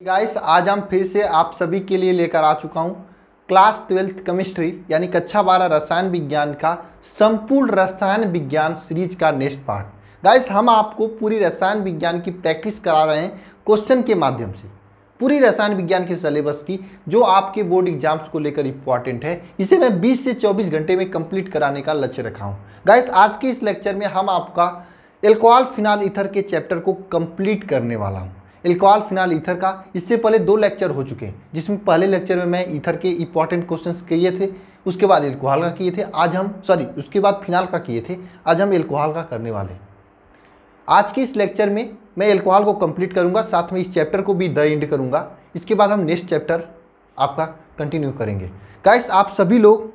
Guys आज हम फिर से आप सभी के लिए लेकर आ चुका हूँ क्लास 12th केमिस्ट्री यानी कक्षा 12 रसायन विज्ञान का संपूर्ण रसायन विज्ञान सीरीज का नेक्स्ट पार्ट। गाइस हम आपको पूरी रसायन विज्ञान की प्रैक्टिस करा रहे हैं क्वेश्चन के माध्यम से, पूरी रसायन विज्ञान के सिलेबस की जो आपके बोर्ड एग्जाम्स को लेकर इंपॉर्टेंट है। इसे मैं 20 से 24 घंटे में कंप्लीट कराने का लक्ष्य रखा हूँ। गाइस आज के इस लेक्चर में हम आपका एल्कोहल फिनाल ईथर के चैप्टर को कंप्लीट करने वाला हूँ। एल्कोहल फिनाल ईथर का इससे पहले 2 लेक्चर हो चुके हैं, जिसमें पहले लेक्चर में मैं ईथर के इंपॉर्टेंट क्वेश्चंस किए थे, उसके बाद एल्कोहल का किए थे, उसके बाद फिनाल का किए थे। आज हम एल्कोहल का करने वाले हैं। आज के इस लेक्चर में मैं एल्कोहल को कंप्लीट करूंगा, साथ में इस चैप्टर को भी द एंड करूंगा। इसके बाद हम नेक्स्ट चैप्टर आपका कंटिन्यू करेंगे। गाइस आप सभी लोग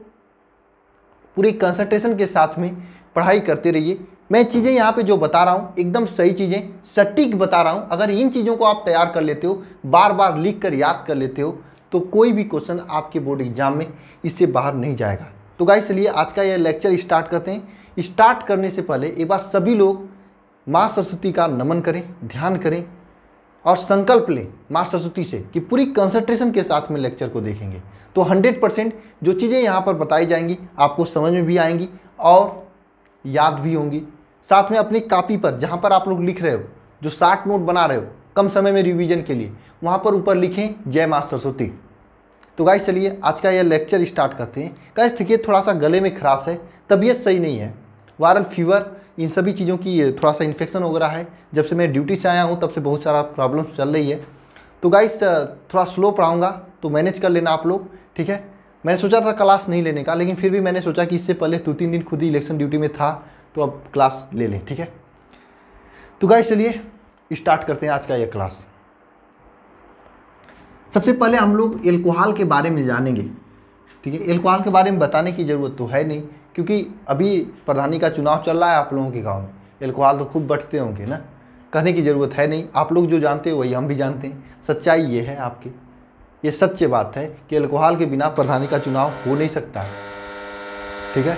पूरी कंसंट्रेशन के साथ में पढ़ाई करते रहिए। मैं चीज़ें यहाँ पे जो बता रहा हूँ एकदम सही चीज़ें सटीक बता रहा हूँ। अगर इन चीज़ों को आप तैयार कर लेते हो, बार बार लिख कर याद कर लेते हो, तो कोई भी क्वेश्चन आपके बोर्ड एग्जाम में इससे बाहर नहीं जाएगा। तो गाइस चलिए आज का यह लेक्चर स्टार्ट करते हैं। स्टार्ट करने से पहले एक बार सभी लोग माँ सरस्वती का नमन करें, ध्यान करें और संकल्प लें माँ सरस्वती से कि पूरी कंसंट्रेशन के साथ में लेक्चर को देखेंगे तो 100% जो चीज़ें यहाँ पर बताई जाएंगी आपको समझ में भी आएंगी और याद भी होंगी। साथ में अपनी कॉपी पर जहाँ पर आप लोग लिख रहे हो, जो शार्ट नोट बना रहे हो कम समय में रिवीजन के लिए, वहाँ पर ऊपर लिखें जय माँ सरस्वती। तो गाइस चलिए आज का यह लेक्चर स्टार्ट करते हैं। गाइस देखिए थोड़ा सा गले में खराश है, तबीयत सही नहीं है, वायरल फीवर, इन सभी चीज़ों की थोड़ा सा इन्फेक्शन वगैरह है। जब से मैं ड्यूटी से आया हूँ तब से बहुत सारा प्रॉब्लम चल रही है। तो गाइस थोड़ा स्लो पढ़ाऊँगा तो मैनेज कर लेना आप लोग, ठीक है। मैंने सोचा था क्लास नहीं लेने का, लेकिन फिर भी मैंने सोचा कि इससे पहले 2-3 दिन खुद ही इलेक्शन ड्यूटी में था तो अब क्लास ले लें, ठीक है। तो गाइस चलिए स्टार्ट करते हैं आज का यह क्लास। सबसे पहले हम लोग एल्कोहल के बारे में जानेंगे, ठीक है। एल्कोहल के बारे में बताने की ज़रूरत तो है नहीं, क्योंकि अभी प्रधानी का चुनाव चल रहा है आप लोगों के गांव में। एल्कोहल तो खूब बढ़ते होंगे ना, कहने की ज़रूरत है नहीं। आप लोग जो जानते हो वही हम भी जानते हैं। सच्चाई ये है आपकी, ये सच्ची बात है कि एल्कोहल के बिना प्रधानी का चुनाव हो नहीं सकता है, ठीक है।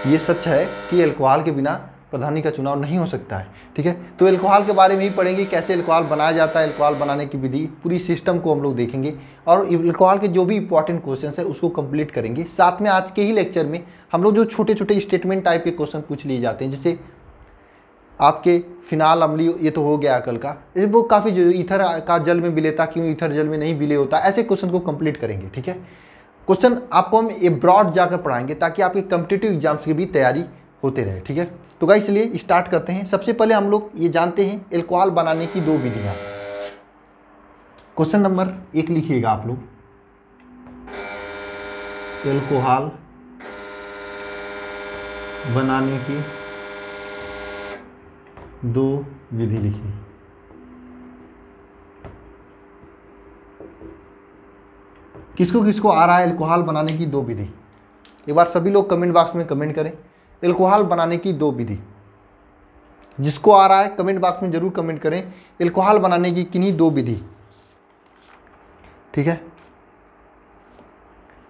ये सच है कि एल्कोहल के बिना प्रधानी का चुनाव नहीं हो सकता है, ठीक है। तो एल्कोहल के बारे में ही पढ़ेंगे, कैसे एल्कोहल बनाया जाता है, एल्कोहल बनाने की विधि, पूरी सिस्टम को हम लोग देखेंगे और एल्कोहल के जो भी इंपॉर्टेंट क्वेश्चन है उसको कंप्लीट करेंगे। साथ में आज के ही लेक्चर में हम लोग जो छोटे छोटे स्टेटमेंट टाइप के क्वेश्चन पूछ लिए जाते हैं, जैसे आपके फिनाल अम्लीय, ये तो हो गया कल का, वो काफ़ी जो ईथर का जल में विलेता क्यों ईथर जल में नहीं विलय होता, ऐसे क्वेश्चन को कंप्लीट करेंगे, ठीक है। क्वेश्चन आपको हम एब्रॉड जाकर पढ़ाएंगे ताकि आपके कॉम्पिटिटिव एग्जाम्स की भी तैयारी होते रहे, ठीक है। तो गाइस चलिए स्टार्ट करते हैं। सबसे पहले हम लोग ये जानते हैं एल्कोहल बनाने की 2 विधियाँ। क्वेश्चन नंबर 1 लिखिएगा आप लोग, एल्कोहल बनाने की 2 विधि लिखिए। किसको किसको आ रहा है एल्कोहल बनाने की 2 विधि? एक बार सभी लोग कमेंट बॉक्स में कमेंट करें एल्कोहल बनाने की 2 विधि। जिसको आ रहा है कमेंट बॉक्स में जरूर कमेंट करें एल्कोहल बनाने की किन्हीं 2 विधि, ठीक है।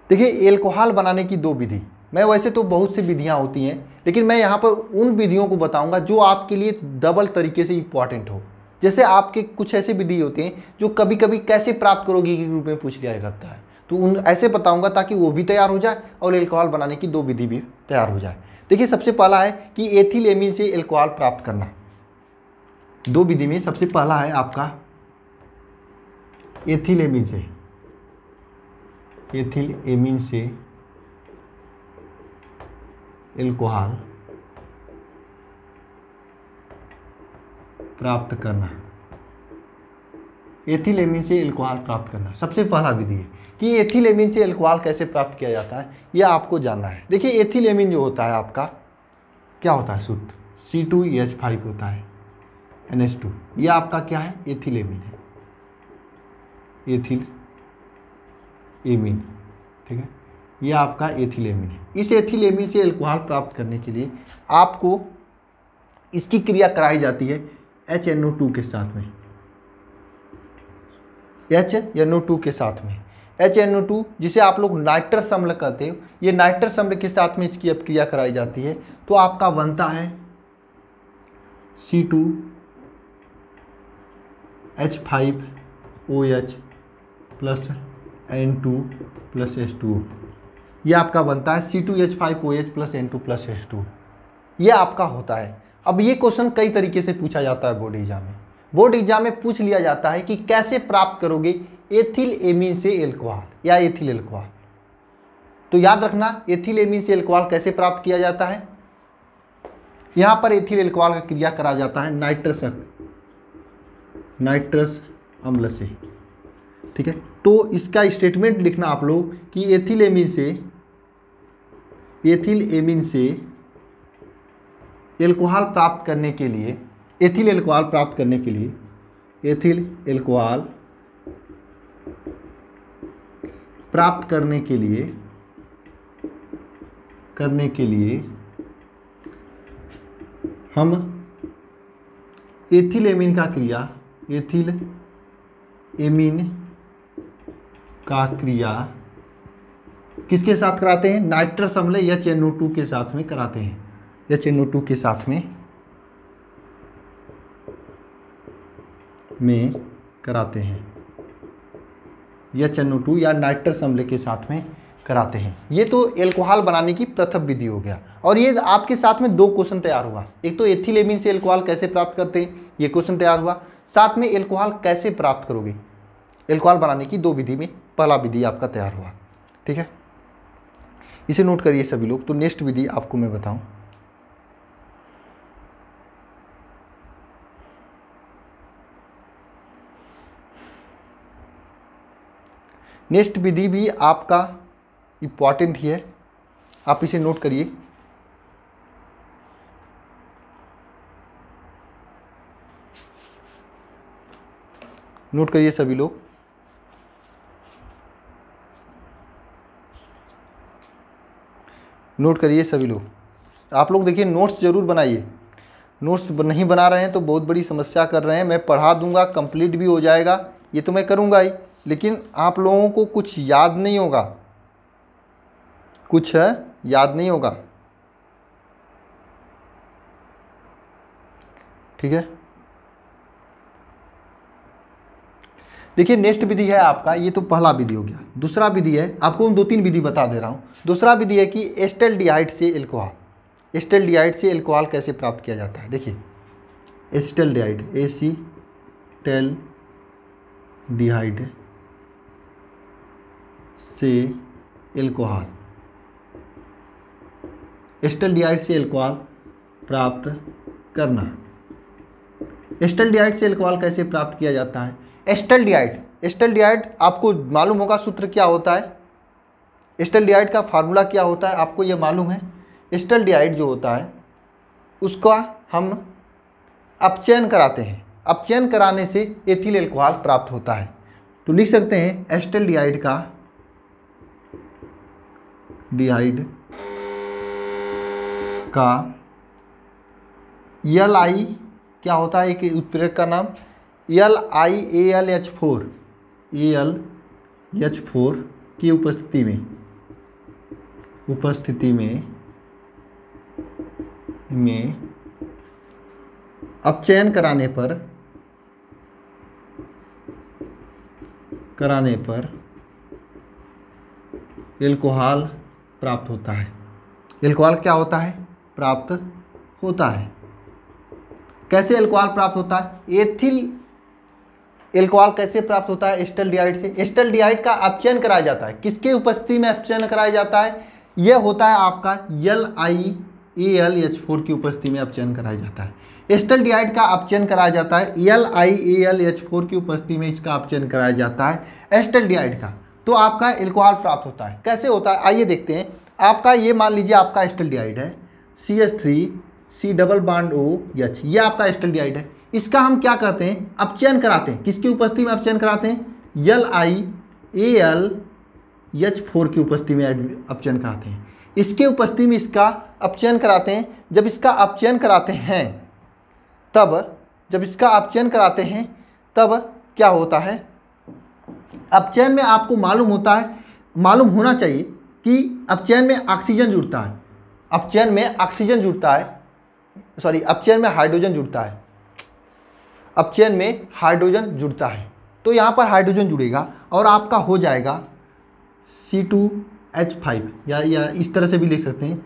देखिए एल्कोहल बनाने की 2 विधि, मैं वैसे तो बहुत सी विधियां होती हैं, लेकिन मैं यहाँ पर उन विधियों को बताऊंगा जो आपके लिए डबल तरीके से इंपॉर्टेंट हो। जैसे आपके कुछ ऐसे विधि होते हैं जो कभी कभी कैसे प्राप्त करोगे के रूप में पूछ लिया जाता है, तो उन ऐसे बताऊंगा ताकि वो भी तैयार हो जाए और एल्कोहल बनाने की 2 विधि भी तैयार हो जाए। देखिए सबसे पहला है कि एथिल एमीन से एल्कोहल प्राप्त करना। 2 विधि में सबसे पहला है आपका एथिल एमीन से, एथिल एमीन से एल्कोहल प्राप्त करना। एथिल एमीन से एल्कोहल प्राप्त करना सबसे पहला विधि है कि एथिल एमीन से एल्कोहल कैसे प्राप्त किया जाता है, यह आपको जानना है। देखिए एथिल एमीन जो होता है आपका क्या होता है, शुद्ध C2H5 होता है, NH2, यह आपका क्या है, एथिल एमीन है, एथिल एमीन, ठीक है। यह आपका एथिल एमीन है। इस एथिल एमीन से एल्कोहल प्राप्त करने के लिए आपको इसकी क्रिया कराई जाती है HNO2 के साथ में, HNO2 के साथ में। HNO2 जिसे आप लोग नाइट्रस अम्ल कहते हो, ये नाइट्रस अम्ल के साथ में इसकी अब क्रिया कराई जाती है, तो आपका बनता है C2 H5OH plus N2 plus H2O, ये आपका बनता है C2H5OH plus N2 plus H2O, ये आपका होता है। अब ये क्वेश्चन कई तरीके से पूछा जाता है बोर्ड एग्जाम में। बोर्ड एग्जाम में पूछ लिया जाता है कि कैसे प्राप्त करोगे एथिल एमीन से एल्कोहल या एथिल एल्कोहल। तो याद रखना एथिल एमीन से एल्कोहल कैसे प्राप्त किया जाता है। यहाँ पर एथिल एल्कोहल का क्रिया करा जाता है नाइट्रस अम्ल से, ठीक है। तो इसका स्टेटमेंट लिखना आप लोग कि एथिल एमीन से एल्कोहल प्राप्त करने के लिए एथिल एल्कोहल प्राप्त करने के लिए हम एथिल एमीन का क्रिया किसके साथ कराते हैं, नाइट्रस अम्ल HNO2 के साथ में कराते हैं, HNO2 के साथ में कराते हैं, HNO2 या नाइट्रस अम्ल के साथ में कराते हैं। ये तो एल्कोहल बनाने की प्रथम विधि हो गया। और ये आपके साथ में दो क्वेश्चन तैयार हुआ, एक तो एथिल एमीन से एल्कोहल कैसे प्राप्त करते हैं ये क्वेश्चन तैयार हुआ, साथ में एल्कोहल कैसे प्राप्त करोगे, एल्कोहल बनाने की दो विधि में पहला विधि आपका तैयार हुआ, ठीक है। इसे नोट करिए सभी लोग। तो नेक्स्ट विधि आपको मैं बताऊं, नेक्स्ट विधि भी आपका इम्पॉर्टेंट ही है, आप इसे नोट करिए। नोट करिए सभी लोग। नोट करिए सभी लोग। आप लोग देखिए नोट्स ज़रूर बनाइए। नोट्स नहीं बना रहे हैं तो बहुत बड़ी समस्या कर रहे हैं। मैं पढ़ा दूंगा, कंप्लीट भी हो जाएगा, ये तो मैं करूंगा ही, लेकिन आप लोगों को कुछ याद नहीं होगा, कुछ याद नहीं होगा, ठीक है। देखिए नेक्स्ट विधि है आपका, ये तो पहला विधि हो गया। दूसरा विधि है, आपको मैं 2-3 विधि बता दे रहा हूँ। दूसरा विधि है कि एस्टल्डिहाइड से एल्कोहल, एस्टल्डिहाइड से एल्कोहल कैसे प्राप्त किया जाता है। देखिए एस्टल्डिहाइड, एसिटल्डिहाइड से एल्कोहल, एस्टल्डिहाइड से एल्कोहल प्राप्त करना। एस्टल्डिहाइड से एल्कोहल कैसे प्राप्त किया जाता है। एस्टल्डिहाइड आपको मालूम होगा सूत्र क्या होता है, एस्टल्डिहाइड का फार्मूला क्या होता है आपको ये मालूम है। एस्टल्डिहाइड जो होता है उसका हम अपचयन कराते हैं, अपचयन कराने से एथिल एल्कोहल प्राप्त होता है। तो लिख सकते हैं एस्टल्डिहाइड का LI क्या होता है, एक उत्प्रेरक का नाम LiAlH4 की उपस्थिति में अपचयन कराने पर एल्कोहल प्राप्त होता है। एल्कोहल क्या होता है, प्राप्त होता है। कैसे एल्कोहल प्राप्त होता है, एथिल एल्कोहल कैसे प्राप्त होता है, एस्टल्डिहाइड से। एस्टल्डिहाइड का अपचयन कराया जाता है, किसके उपस्थिति में अपचयन कराया जाता है, यह होता है आपका LiAlH4 की उपस्थिति में अपचयन कराया जाता है। एस्टल्डिहाइड का अपचयन कराया जाता है, LiAlH4 की उपस्थिति में इसका अपचयन कराया जाता है एस्टल्डिहाइड का। तो आपका एल्कोहल प्राप्त होता है। कैसे होता है आइए देखते हैं। आपका ये मान लीजिए आपका एस्टल्डिहाइड है, CH3C डबल बॉन्ड OH, ये आपका एस्टल्डिहाइड है। इसका हम क्या करते हैं, अपचयन कराते हैं। किसकी उपस्थिति में अपचयन कराते हैं, LiAlH4 की उपस्थिति में अपचयन कराते हैं। इसके उपस्थिति में इसका अपचयन कराते हैं। जब इसका अपचयन कराते हैं तब क्या होता है, अपचयन में आपको मालूम होना चाहिए कि अपचयन में ऑक्सीजन जुड़ता है, अपचयन में हाइड्रोजन जुड़ता है। अपचयन में हाइड्रोजन जुड़ता है। तो यहाँ पर हाइड्रोजन जुड़ेगा और आपका हो जाएगा C2H5 या इस तरह से भी लिख सकते हैं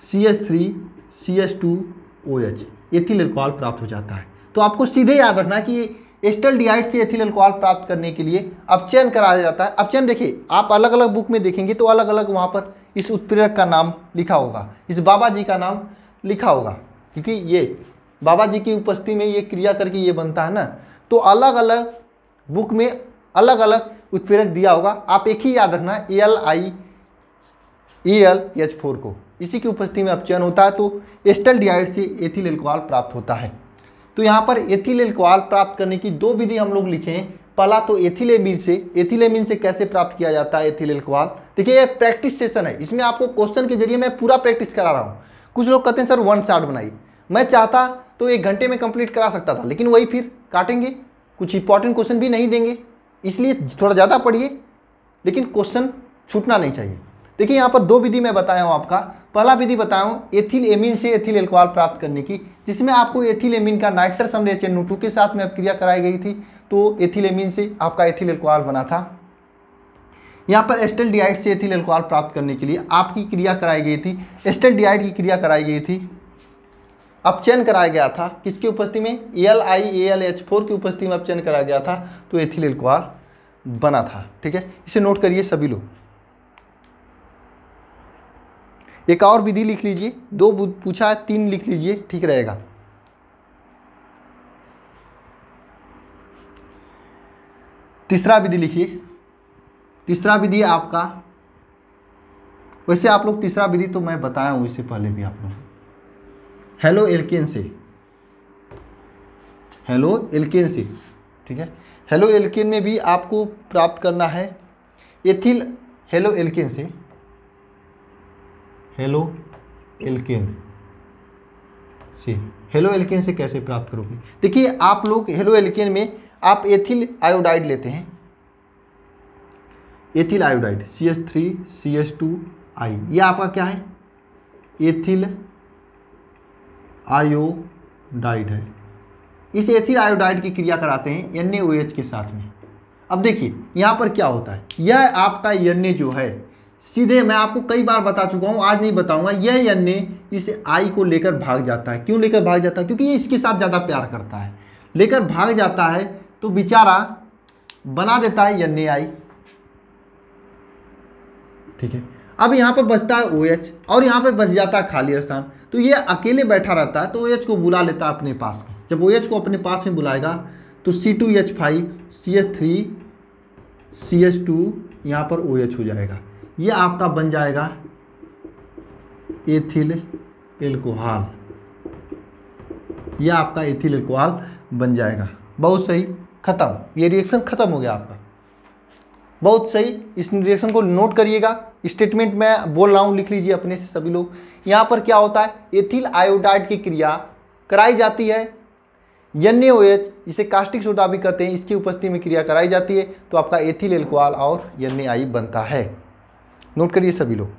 CH3CH2OH, एथिल अल्कोहल प्राप्त हो जाता है। तो आपको सीधे याद रखना है कि एस्टल्डिहाइड से एथिल अल्कोहल प्राप्त करने के लिए अपचयन कराया जाता है। अपचयन देखिए आप अलग अलग बुक में देखेंगे तो अलग अलग वहाँ पर इस उत्प्रेरक का नाम लिखा होगा, इस बाबा जी का नाम लिखा होगा, क्योंकि ये बाबा जी की उपस्थिति में ये क्रिया करके ये बनता है ना। तो अलग अलग बुक में अलग अलग उत्प्रेरक दिया होगा, आप एक ही याद रखना AlIElH4 को, इसी की उपस्थिति में अपचयन होता है तो एस्टल्डिहाइड से एथिल अल्कोहल प्राप्त होता है। तो यहाँ पर एथिल अल्कोहल प्राप्त करने की दो विधि हम लोग लिखे हैं। पहला तो एथिलेमीन से कैसे प्राप्त किया जाता है एथिल अल्कोहल। देखिए ये प्रैक्टिस सेशन है, इसमें आपको क्वेश्चन के जरिए मैं पूरा प्रैक्टिस करा रहा हूँ। कुछ लोग कहते हैं सर वन शॉट बनाइए, मैं चाहता तो 1 घंटे में कंप्लीट करा सकता था, लेकिन वही फिर काटेंगे, कुछ इंपॉर्टेंट क्वेश्चन भी नहीं देंगे, इसलिए थोड़ा ज़्यादा पढ़िए लेकिन क्वेश्चन छूटना नहीं चाहिए। देखिए यहाँ पर दो विधि मैं बताया हूँ आपका। पहला विधि बताया हूँ एथिलेमीन से एथिल अल्कोहल प्राप्त करने की, जिसमें आपको एथिलेमीन का नाइट्रस अम्ल HNO2 के साथ में अपक्रिया कराई गई थी, तो एथिलेमीन से आपका एथिल अल्कोहल बना था। यहाँ पर एस्टल्डिहाइड से एथिल अल्कोहल प्राप्त करने के लिए आपकी क्रिया कराई गई थी, एस्टल्डिहाइड की क्रिया कराई गई थी, अपचयन कराया गया था किसकी उपस्थिति में, AlIElH4 की उपस्थिति में अपचयन कराया गया था, तो एथिल अल्कोहल बना था। ठीक है, इसे नोट करिए सभी लोग। एक और विधि लिख लीजिए, 2 पूछा है 3 लिख लीजिए, ठीक रहेगा। तीसरा विधि लिखिए। तीसरा विधि आपका, वैसे आप लोग तीसरा विधि तो मैं बताया हूं इससे पहले भी आप लोग, हेलो एल्केन से, हेलो एल्केन से। ठीक है, हेलो एल्केन में भी आपको प्राप्त करना है एथिल, हेलो एल्केन से, हेलो एल्केन से, हेलो एल्केन से कैसे प्राप्त करोगे। देखिए आप लोग हेलो एल्केन में आप एथिल आयोडाइड लेते हैं, एथिल आयोडाइड CH3CH2I, यह आपका क्या है, एथिल आयोडाइड है। इस एथिल आयोडाइड की क्रिया कराते हैं NaOH के साथ में। अब देखिए यहाँ पर क्या होता है, यह आपका Na जो है सीधे, मैं आपको कई बार बता चुका हूँ, आज नहीं बताऊंगा, यह Na इस I को लेकर भाग जाता है। क्यों लेकर भाग जाता है, क्योंकि ये इसके साथ ज़्यादा प्यार करता है, लेकर भाग जाता है तो बेचारा बना देता है NaI। ठीक है, अब यहाँ पर बचता है OH और यहाँ पर बच जाता है खाली स्थान, तो ये अकेले बैठा रहता है तो OH को बुला लेता है अपने पास में। जब OH को अपने पास में बुलाएगा तो C2H5 CH3 CH2 यहाँ पर OH हो जाएगा, ये आपका बन जाएगा एथिल अल्कोहल, यह आपका एथिल अल्कोहल बन जाएगा। बहुत सही, खत्म, ये रिएक्शन खत्म हो गया आपका। बहुत सही, इस रिएक्शन को नोट करिएगा, स्टेटमेंट मैं बोल रहा हूँ लिख लीजिए अपने से सभी लोग। यहाँ पर क्या होता है, एथिल आयोडाइड की क्रिया कराई जाती है NaOH, इसे कास्टिक सोडा भी कहते हैं, इसकी उपस्थिति में क्रिया कराई जाती है तो आपका एथिल अल्कोहल और NaI बनता है। नोट करिए सभी लोग।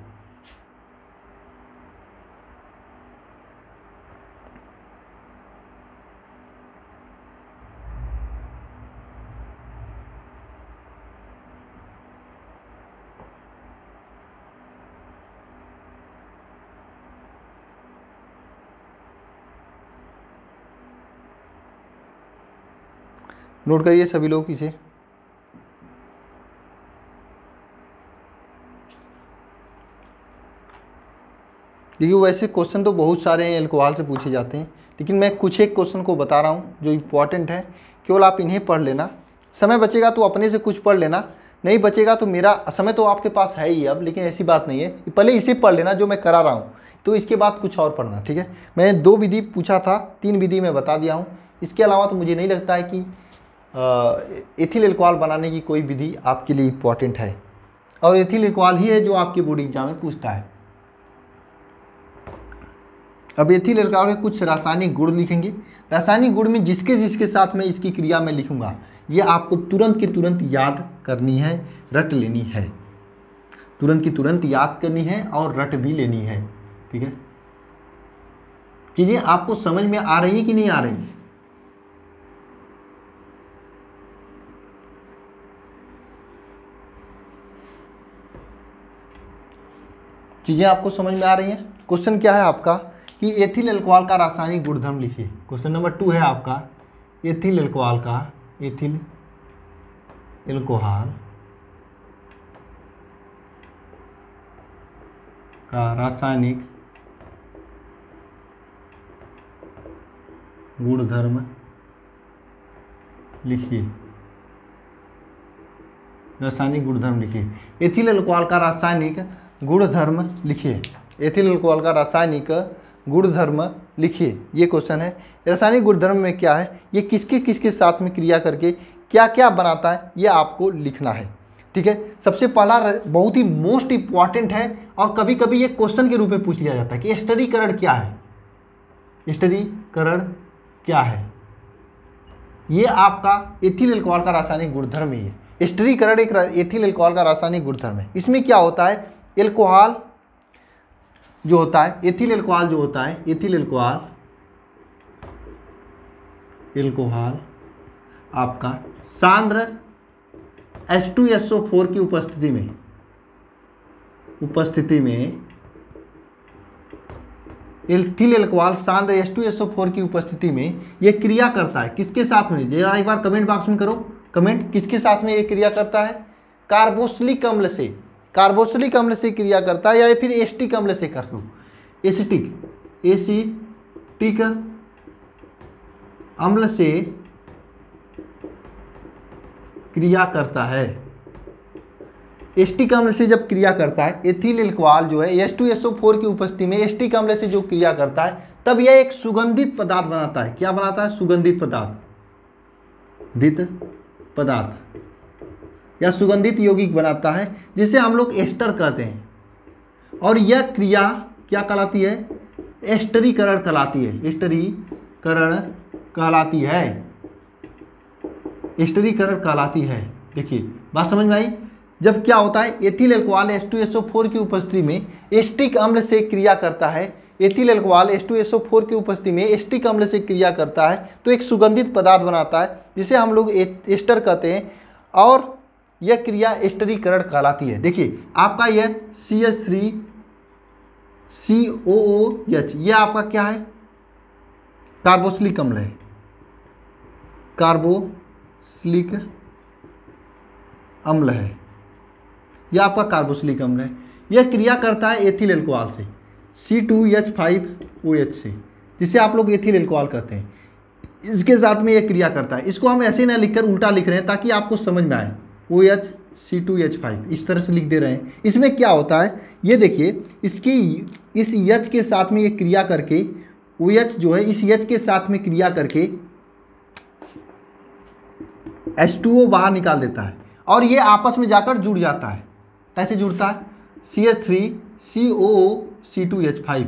नोट करिए सभी लोग इसे। देखिए वैसे क्वेश्चन तो बहुत सारे हैं अल्कोहल से पूछे जाते हैं, लेकिन मैं कुछ एक क्वेश्चन को बता रहा हूँ जो इम्पॉर्टेंट है, केवल आप इन्हें पढ़ लेना। समय बचेगा तो अपने से कुछ पढ़ लेना, नहीं बचेगा तो मेरा समय तो आपके पास है ही अब, लेकिन ऐसी बात नहीं है, पहले इसे पढ़ लेना जो मैं करा रहा हूँ, तो इसके बाद कुछ और पढ़ना। ठीक है, मैंने 2 विधि पूछा था, 3 विधि मैं बता दिया हूँ। इसके अलावा तो मुझे नहीं लगता है कि एथिल अल्कोहल बनाने की कोई विधि आपके लिए इम्पॉर्टेंट है, और एथिल अल्कोहल ही है जो आपके बोर्ड एग्जाम में पूछता है। अब एथिल अल्कोहल में कुछ रासायनिक गुण लिखेंगे, रासायनिक गुण में जिसके जिसके साथ में इसकी क्रिया में लिखूंगा ये आपको तुरंत की तुरंत याद करनी है, रट लेनी है, तुरंत की तुरंत याद करनी है और रट भी लेनी है। ठीक है, चीज़ें आपको समझ में आ रही है कि नहीं आ रही है, चीज़ें आपको समझ में आ रही हैं। क्वेश्चन क्या है आपका कि एथिल अल्कोहल का रासायनिक गुणधर्म लिखिए। क्वेश्चन नंबर 2 है आपका एथिल अल्कोहल का रासायनिक गुणधर्म लिखिए। रासायनिक गुणधर्म लिखिए। एथिल अल्कोहल का रासायनिक गुणधर्म लिखिए। एथिल अल्कोहल का रासायनिक गुणधर्म लिखिए। ये क्वेश्चन है। रासायनिक गुणधर्म में क्या है, ये किसके किसके साथ में क्रिया करके क्या क्या बनाता है, ये आपको लिखना है। ठीक है। सबसे पहला बहुत ही मोस्ट इंपॉर्टेंट है और कभी कभी ये क्वेश्चन के रूप में पूछ लिया जाता है कि स्टरीकरण क्या है। स्टरीकरण क्या है, ये आपका एथिल अल्कोहल का रासायनिक गुणधर्म ही है। स्टरीकरण एक एथिल अल्कोहल का रासायनिक गुणधर्म है। इसमें क्या होता है, अल्कोहल जो होता है, एथिल अल्कोहल जो होता है, एथिल अल्कोहल आपका सांद्र H2SO4 की उपस्थिति में एथिल अल्कोहल सांद्र H2SO4 की उपस्थिति में ये क्रिया करता है। किसके साथ में, जरा एक बार कमेंट बॉक्स में करो कमेंट, किसके साथ में ये क्रिया करता है? कार्बोक्सिलिक अम्ल से। कार्बोक्सिलिक अम्ल से क्रिया करता है या फिर एसिटिक अम्ल से कर दो। एसिटिक अम्ल से क्रिया करता है। एसिटिक अम्ल से जब क्रिया करता है, एथिल अल्कोहल जो है H2SO4 की उपस्थिति में एसिटिक अम्ल से जो क्रिया करता है, तब यह एक सुगंधित पदार्थ बनाता है। क्या बनाता है? सुगंधित पदार्थ या सुगंधित यौगिक बनाता है, जिसे हम लोग एस्टर कहते हैं। और यह क्रिया क्या कहलाती है? एस्टरीकरण कहलाती है। एस्टरीकरण कहलाती है। देखिए बात समझ में आई। जब क्या होता है, एथिल अल्कोहल H2SO4 की उपस्थिति में एसिटिक अम्ल से क्रिया करता है। एथिल अल्कोहल H2SO4 की उपस्थिति में एसिटिक अम्ल से क्रिया करता है तो एक सुगंधित पदार्थ बनाता है, जिसे हम लोग एस्टर कहते हैं। और यह क्रिया एस्टरीकरण कहलाती है। देखिए आपका यह CH3COOH, यह आपका क्या है? कार्बोक्सिलिक अम्ल है। कार्बोक्सिलिक अम्ल है, यह आपका कार्बोक्सिलिक अम्ल है। यह क्रिया करता है एथिल अल्कोहल से, C2H5OH से, जिसे आप लोग एथिल अल्कोहल कहते हैं। इसके साथ में यह क्रिया करता है। इसको हम ऐसे ना लिखकर उल्टा लिख रहे हैं ताकि आपको समझ में आए। OH C2H5 इस तरह से लिख दे रहे हैं। इसमें क्या होता है, ये देखिए, इसकी इस H के साथ में ये क्रिया करके OH जो है इस H के साथ में क्रिया करके H2O बाहर निकाल देता है और ये आपस में जाकर जुड़ जाता है। कैसे जुड़ता है? CH3COOC2H5,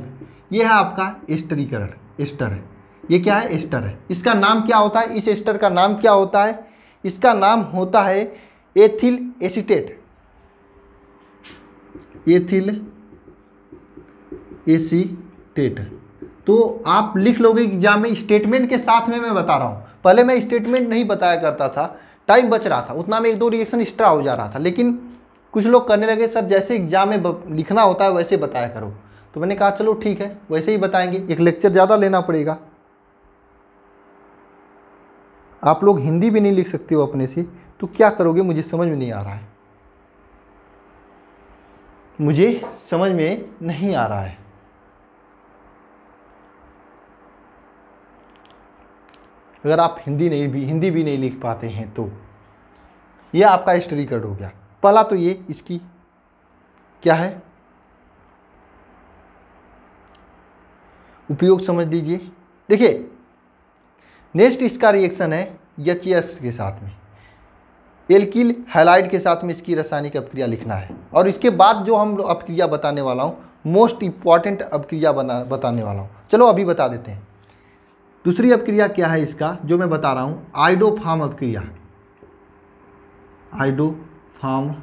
ये है आपका एस्टरीकरण, एस्टर है। ये क्या है? एस्टर है। इसका नाम क्या होता है? इस एस्टर का नाम क्या होता है? इसका नाम होता है एथिल एसीटेट। Ethyl acetate. तो आप लिख लोगे एग्जाम में, स्टेटमेंट के साथ में मैं बता रहा हूँ। पहले मैं स्टेटमेंट नहीं बताया करता था, टाइम बच रहा था, उतना में 1-2 रिएक्शन एक्स्ट्रा हो जा रहा था। लेकिन कुछ लोग करने लगे, सर जैसे एग्जाम में लिखना होता है वैसे बताया करो। तो मैंने कहा चलो ठीक है, वैसे ही बताएंगे, एक लेक्चर ज़्यादा लेना पड़ेगा। आप लोग हिंदी भी नहीं लिख सकते हो अपने से, तो क्या करोगे? मुझे समझ में नहीं आ रहा है, मुझे समझ में नहीं आ रहा है। अगर आप हिंदी भी नहीं लिख पाते हैं तो यह आपका स्टरीकरण हो गया। पहला तो ये इसकी क्या है उपयोग समझ लीजिए। देखिए नेक्स्ट इसका रिएक्शन है HCl के साथ में, एल्किल हैलाइड के साथ में इसकी रासायनिक अपक्रिया लिखना है। और इसके बाद जो हम अपक्रिया बताने वाला हूँ, मोस्ट इंपॉर्टेंट अपक्रिया बताने वाला हूँ। चलो अभी बता देते हैं। दूसरी अपक्रिया क्या है इसका जो मैं बता रहा हूँ? आइडोफार्म अपक्रिया। आइडोफार्म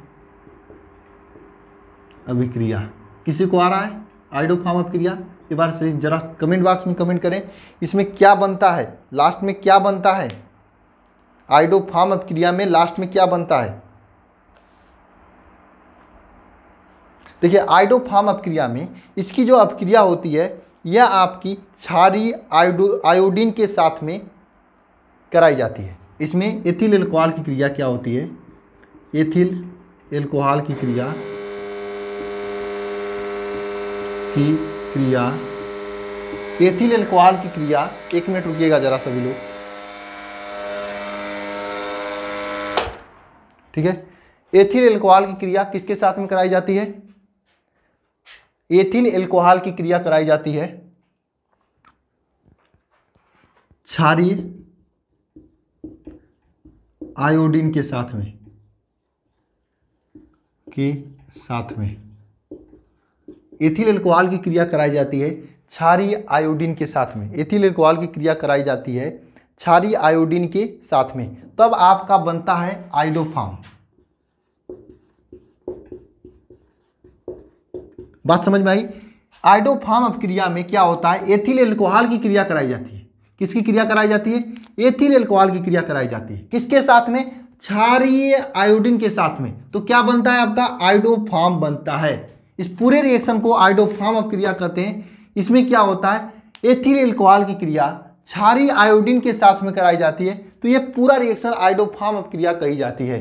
अभिक्रिया। किसी को आ रहा है आइडोफार्म अपक्रिया? एक बार से जरा कमेंट बॉक्स में कमेंट करें, इसमें क्या बनता है, लास्ट में क्या बनता है? आइडोफार्म अपक्रिया में लास्ट में क्या बनता है? देखिए आयोडोफॉर्म अपक्रिया में इसकी जो अपक्रिया होती है यह आपकी क्षारीय आयोडीन के साथ में कराई जाती है। इसमें एथिल एल्कोहल की क्रिया क्या होती है, एथिल एल्कोहल की क्रिया एथिल एल्कोहल की क्रिया, एक मिनट रुकिएगा जरा सभी लोग, ठीक है। एथिल एल्कोहल की क्रिया किसके साथ में कराई जाती है, एथिल एल्कोहल की क्रिया कराई जाती है क्षारीय आयोडीन के साथ में एथिल एल्कोहल की क्रिया कराई जाती है क्षारीय आयोडीन के साथ में। एथिल एल्कोहल की क्रिया कराई जाती है क्षारीय आयोडीन के साथ में, तब आपका बनता है आयोडोफॉर्म। बात समझ में आई। आयोडोफॉर्म अपक्रिया में क्या होता है, एथिल एल्कोहल की क्रिया कराई जाती है। किसकी क्रिया कराई जाती है, एथिल एल्कोहल की क्रिया कराई जाती है। किसके साथ में, क्षारीय आयोडीन के साथ में। तो क्या बनता है आपका, आयोडोफॉर्म बनता है। इस पूरे रिएक्शन को आयोडोफॉर्म अपक्रिया कहते हैं। इसमें क्या होता है, एथिल एल्कोहल की क्रिया क्षारीय आयोडीन के साथ में कराई जाती है। तो ये पूरा रिएक्शन आयोडोफॉर्म अपक्रिया कही जाती है।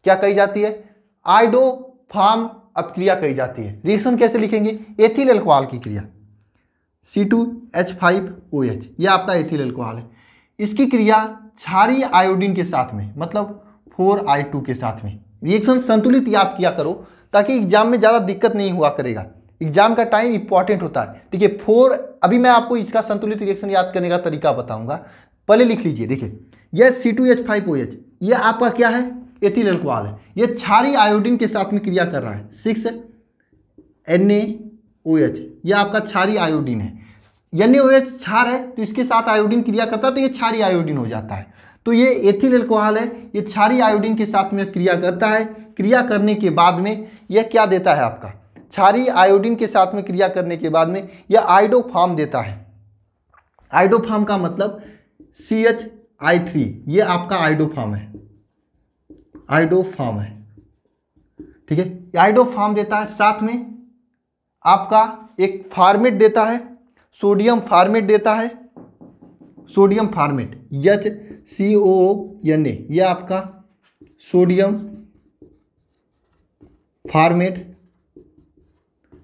क्या कही जाती है, आयोडोफॉर्म अपक्रिया कही जाती है। रिएक्शन कैसे लिखेंगे, एथिल एल्कोहल की क्रिया C2H5OH, यह आपका एथिल एल्कोहल है। इसकी क्रिया क्षारीय आयोडीन के साथ में, मतलब 4I2 के साथ में। रिएक्शन संतुलित याद किया करो ताकि एग्जाम में ज़्यादा दिक्कत नहीं हुआ करेगा। एग्जाम का टाइम इंपॉर्टेंट होता है, ठीक है। 4, अभी मैं आपको इसका संतुलित रिएक्शन याद करने का तरीका बताऊंगा, पहले लिख लीजिए। देखिए यह C2H5OH, यह आपका क्या है, एथिल एल्कोहल है। यह क्षारीय आयोडीन के साथ में क्रिया कर रहा है 6NaOH, यह आपका क्षारीय आयोडीन है। NaOH क्षार है तो इसके साथ आयोडीन क्रिया करता है तो ये क्षारीय आयोडीन हो जाता है। तो ये एथिल एल्कोहल है, ये क्षारीय आयोडीन के साथ में क्रिया करता है। क्रिया करने के बाद में यह क्या देता है आपका, क्षारीय आयोडीन के साथ में क्रिया करने के बाद में यह आयोडोफॉर्म देता है। आयोडोफॉर्म का मतलब CH3, ये आपका आयोडोफॉर्म है, आयोडोफॉर्म है, ठीक है। आयोडोफॉर्म देता है, साथ में आपका एक फॉर्मेट देता है, सोडियम फॉर्मेट देता है, सोडियम फॉर्मेट HCOONA, यह आपका सोडियम फॉर्मेट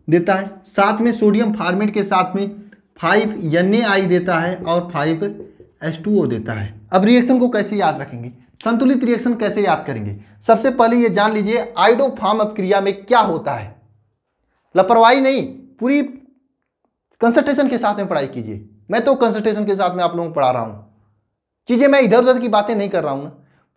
देता है। साथ में सोडियम फॉर्मेट के साथ में 5NaI देता है और 5H2O देता है। अब रिएक्शन को कैसे याद रखेंगे, संतुलित रिएक्शन कैसे याद करेंगे। सबसे पहले ये जान लीजिए आयोडोफॉर्म अपक्रिया में क्या होता है। लापरवाही नहीं, पूरी कंसंट्रेशन के साथ में पढ़ाई कीजिए। मैं तो कंसंट्रेशन के साथ में आप लोगों को पढ़ा रहा हूँ, चीज़ें मैं इधर उधर की बातें नहीं कर रहा हूँ ना,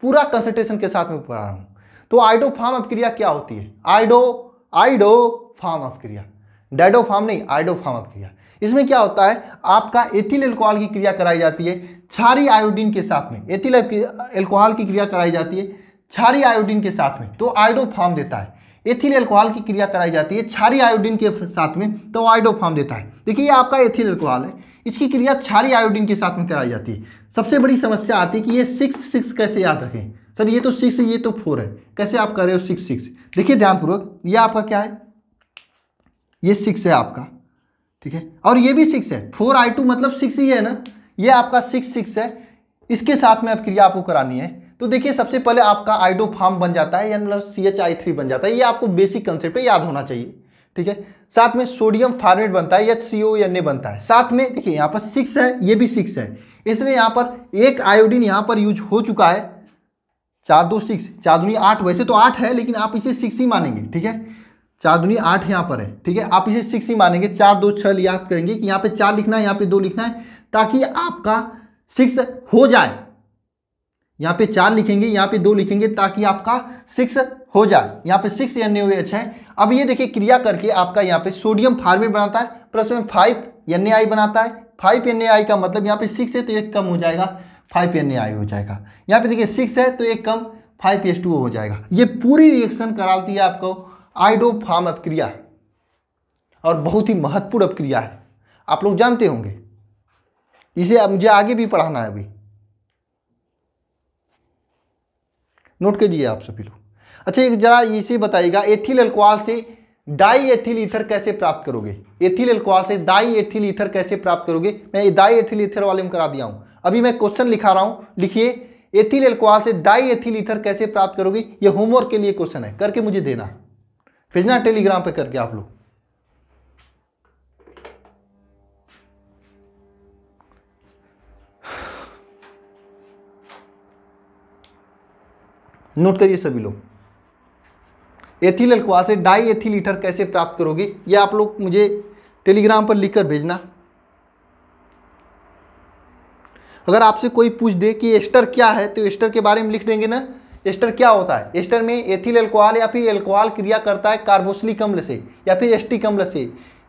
पूरा कंसंट्रेशन के साथ में पढ़ा रहा हूँ। तो आयोडोफॉर्म अपक्रिया क्या होती है, आयोडोफॉर्म अपक्रिया, डैडोफॉर्म नहीं, आयोडोफॉर्म अपक्रिया। इसमें क्या होता है, आपका एथिल एल्कोहल की क्रिया कराई जाती है क्षारीय आयोडीन के साथ में। एथिल एल्कोहल की क्रिया कराई जाती है क्षारीय आयोडीन के साथ में, तो आयोडोफॉर्म देता है। एथिल एल्कोहल की क्रिया कराई जाती है क्षारीय आयोडीन के साथ में, तो आयोडोफॉर्म देता है। देखिए ये आपका एथिल एल्कोहल है, इसकी क्रिया क्षारीय आयोडीन के साथ में कराई जाती है। सबसे बड़ी समस्या आती है कि ये 6 कैसे याद रखें, सर ये तो 6 है, ये तो 4 है, कैसे आप कर रहे हो 6। देखिए ध्यानपूर्वक, ये आपका क्या है, ये 6 है आपका, ठीक है, और ये भी 6 है। 4I2 मतलब 6 ही है ना, ये आपका 6 है। इसके साथ में अब क्रिया आपको करानी है। तो देखिए सबसे पहले आपका आयोडोफॉर्म बन जाता है, यानी CH3 बन जाता है। ये आपको बेसिक कंसेप्ट है, याद होना चाहिए, ठीक है। साथ में सोडियम फॉर्मेट बनता है, HCONA बनता है। साथ में देखिए यहाँ पर 6 है, ये भी 6 है, इसलिए यहाँ पर एक आयोडीन यहाँ पर यूज हो चुका है। 4 2 6, 4 दूनी 8, वैसे तो 8 है लेकिन आप इसे 6 ही मानेंगे, ठीक है। 4 दूनी 8 यहाँ पर है, ठीक है, आप इसे 6 ही मानेंगे। 4 2 6 याद करेंगे कि यहाँ पे 4 लिखना है, यहाँ पे 2 लिखना है, ताकि आपका 6 हो जाए। यहाँ पे 4 लिखेंगे, यहाँ पे 2 लिखेंगे, ताकि आपका 6 हो जाए। यहाँ पे 6NaOH है। अब ये देखिए क्रिया करके आपका यहाँ पे सोडियम फॉर्मेट बनाता है, प्लस में 5NaI बनाता है। 5NaI का मतलब यहाँ पे 6 है तो एक कम हो जाएगा, 5NaI हो जाएगा। यहाँ पे देखिए 6 है तो एक कम 5H2O हो जाएगा। ये पूरी रिएक्शन कराती है आपको आयोडोफॉर्म अपक्रिया, और बहुत ही महत्वपूर्ण अपक्रिया है, आप लोग जानते होंगे। इसे मुझे आगे भी पढ़ाना है, अभी नोट कीजिए आप सभी लोग। अच्छा एक जरा इसे बताइएगा, एथिल अल्कोहल से डाई एथिल ईथर कैसे प्राप्त करोगे, एथिल अल्कोहल से डाई एथिल ईथर कैसे प्राप्त करोगे। मैं डाई एथिल ईथर वाले में करा दिया हूं। अभी मैं क्वेश्चन लिखा रहा हूं, लिखिए एथिल अल्कोहल से डाई एथिल ईथर कैसे प्राप्त करोगे। ये होमवर्क के लिए क्वेश्चन है, करके मुझे देना, भेजना टेलीग्राम पे करके आप लोग। नोट करिए सभी लोग, एथिल अल्कोहल से डाई एथिल ईथर कैसे प्राप्त करोगे, ये आप लोग मुझे टेलीग्राम पर लिखकर भेजना। अगर आपसे कोई पूछ दे कि एस्टर क्या है तो एस्टर के बारे में लिख देंगे ना। एस्टर क्या होता है, एस्टर में एथिल अल्कोहल या फिर अल्कोहल क्रिया करता है कार्बोक्सिलिक अम्ल से या फिर एस्टिक अम्ल से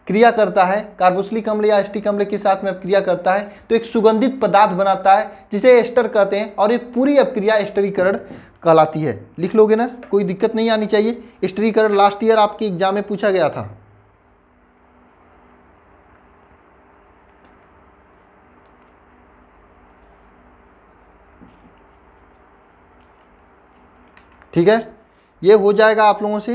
क्रिया करता है, कार्बोक्सिलिक अम्ल या एस्टिक अम्ल के साथ में क्रिया करता है तो एक सुगंधित पदार्थ बनाता है जिसे एस्टर कहते हैं, और ये पूरी अपक्रिया एस्टरीकरण कहलाती है। लिख लोगे ना, कोई दिक्कत नहीं आनी चाहिए। एस्टरीकरण लास्ट ईयर आपके एग्जाम में पूछा गया था। ठीक है, ये हो जाएगा आप लोगों से।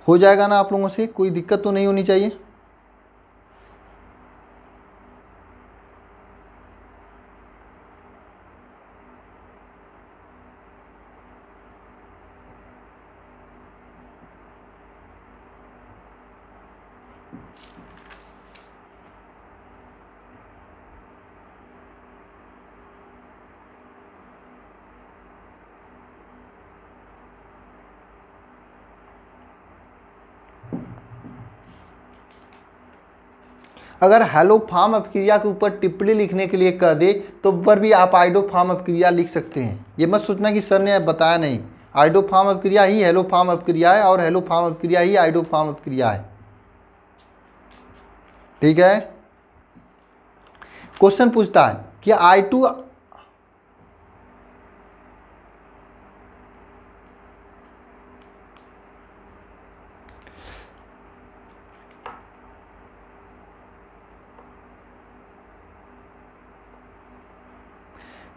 हो जाएगा ना आप लोगों से, कोई दिक्कत तो नहीं होनी चाहिए। अगर हेलोफॉर्म अपक्रिया के ऊपर टिप्पणी लिखने के लिए कह दे तो ऊपर भी आप आइडोफॉर्म अपक्रिया लिख सकते हैं। ये मत सोचना कि सर ने बताया नहीं, आइडोफॉर्म अपक्रिया ही हेलोफॉर्म अपक्रिया है और हेलोफॉर्म अपक्रिया ही आइडोफॉर्म अपक्रिया है। ठीक है, क्वेश्चन पूछता है कि I2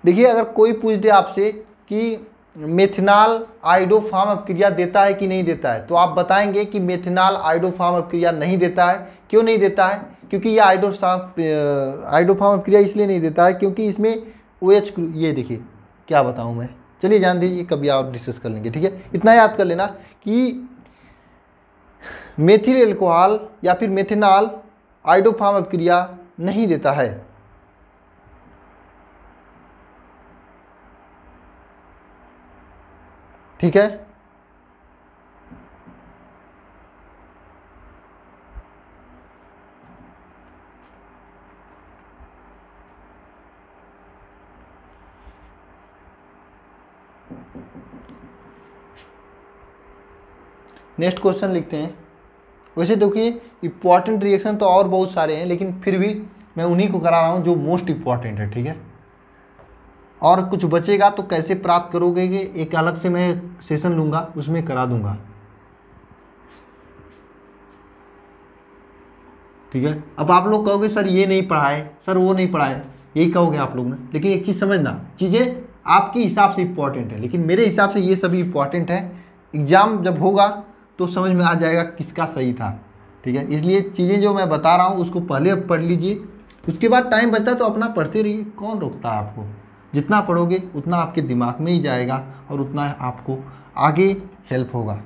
देखिए, अगर कोई पूछ दे आपसे कि मेथिनाल आइडोफॉर्म अपक्रिया देता है कि नहीं देता है तो आप बताएंगे कि मेथिनाल आइडोफॉर्म अपक्रिया नहीं देता है। क्यों नहीं देता है, क्योंकि ये आइडोफॉर्म अपक्रिया इसलिए नहीं देता है क्योंकि इसमें OH, ये देखिए क्या बताऊं मैं, चलिए जान दीजिए, कभी आप डिस्कस कर लेंगे। ठीक है, इतना याद कर लेना कि मेथिल अल्कोहल या फिर मेथिनाल आइडोफॉर्म अपक्रिया नहीं देता है। ठीक है, नेक्स्ट क्वेश्चन लिखते हैं। वैसे देखिए इंपॉर्टेंट रिएक्शन तो और बहुत सारे हैं, लेकिन फिर भी मैं उन्हीं को करा रहा हूँ जो मोस्ट इंपॉर्टेंट है। ठीक है, और कुछ बचेगा तो कैसे प्राप्त करोगे कि एक अलग से मैं सेशन लूँगा, उसमें करा दूंगा। ठीक है, अब आप लोग कहोगे सर ये नहीं पढ़ाए, सर वो नहीं पढ़ाए, यही कहोगे आप लोग ने, लेकिन एक चीज़ समझना, चीज़ें आपके हिसाब से इंपॉर्टेंट है लेकिन मेरे हिसाब से ये सभी इंपॉर्टेंट है। एग्ज़ाम जब होगा तो समझ में आ जाएगा किसका सही था। ठीक है, इसलिए चीज़ें जो मैं बता रहा हूँ उसको पहले पढ़ लीजिए, उसके बाद टाइम बचता है तो अपना पढ़ते रहिए, कौन रोकता है आपको। जितना पढ़ोगे उतना आपके दिमाग में ही जाएगा और उतना आपको आगे हेल्प होगा।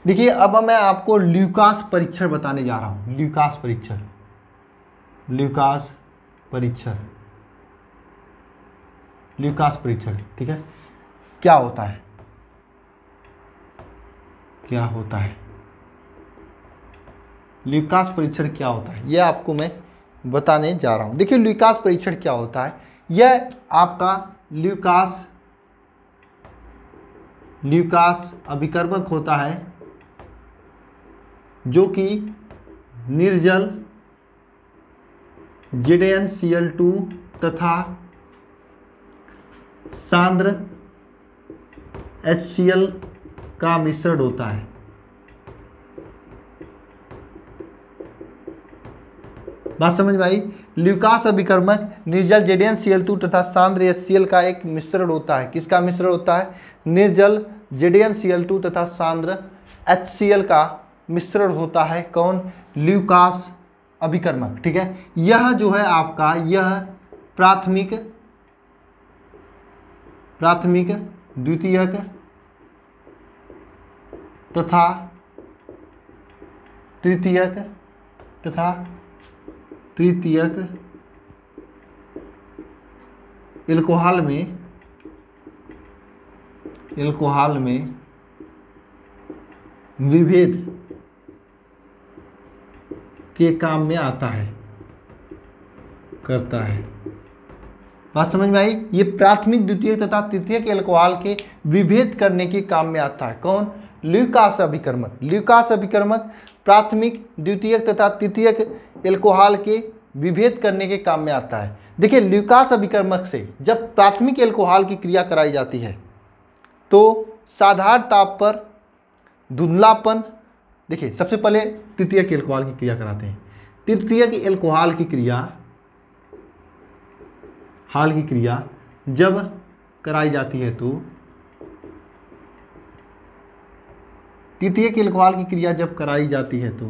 देखिए, अब मैं आपको ल्यूकास परीक्षण बताने जा रहा हूँ। ल्यूकास परीक्षण, ल्यूकास परीक्षण, ल्यूकास परीक्षण। ठीक है, क्या होता है, क्या होता है ल्यूकास परीक्षण, क्या होता है, यह आपको मैं बताने जा रहा हूं। देखिए ल्यूकास परीक्षण क्या होता है, यह आपका ल्यूकास अभिकर्मक होता है जो कि निर्जल ZnCl2 तथा सांद्र HCl का मिश्रण होता है। बात समझ में आई। ल्यूकास अभिकर्मक निर्जल ZnCl2 तथा सांद्र HCl का एक मिश्रण होता है। किसका मिश्रण होता है? निर्जल ZnCl2 तथा सांद्र HCl का मिश्रण होता है। कौन? ल्यूकास अभिकर्मक। ठीक है, यह जो है आपका यह प्राथमिक द्वितीयक तथा तृतीयक एल्कोहल में विभेद के काम में आता है, करता है। बात समझ में आई। ये प्राथमिक द्वितीयक तथा तृतीयक एल्कोहल के विभेद करने के काम में आता है। कौन? ल्यूकास अभिकर्मक। ल्यूकास अभिकर्मक प्राथमिक द्वितीयक तथा तृतीयक एल्कोहल के विभेद करने के काम में आता है। देखिए, ल्यूकास अभिकर्मक से जब प्राथमिक एल्कोहल की क्रिया कराई जाती है तो साधारण ताप पर धुंधलापन, देखिए सबसे पहले तृतीयक एल्कोहल की क्रिया कराते हैं। तृतीयक एल्कोहल की क्रिया जब कराई जाती है तो तृतीयक एल्कोहल की क्रिया जब कराई जाती है तो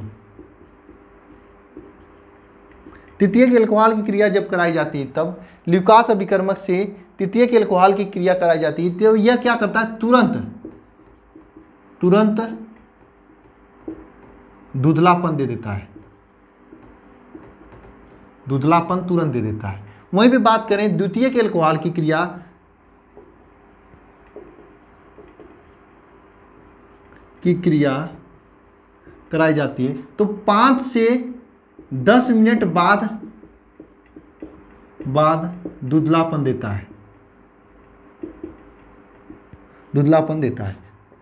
तृतीयक एल्कोहल की क्रिया जब कराई जाती है तब ल्यूकास अभिकर्मक से तृतीयक एल्कोहल की क्रिया कराई जाती है तो यह क्या करता है? तुरंत धुंधलापन दे देता है। धुंधलापन तुरंत दे देता है। वहीं पे बात करें द्वितीयक एल्कोहल की क्रिया कराई जाती है तो 5 से 10 मिनट बाद धुंधलापन देता है।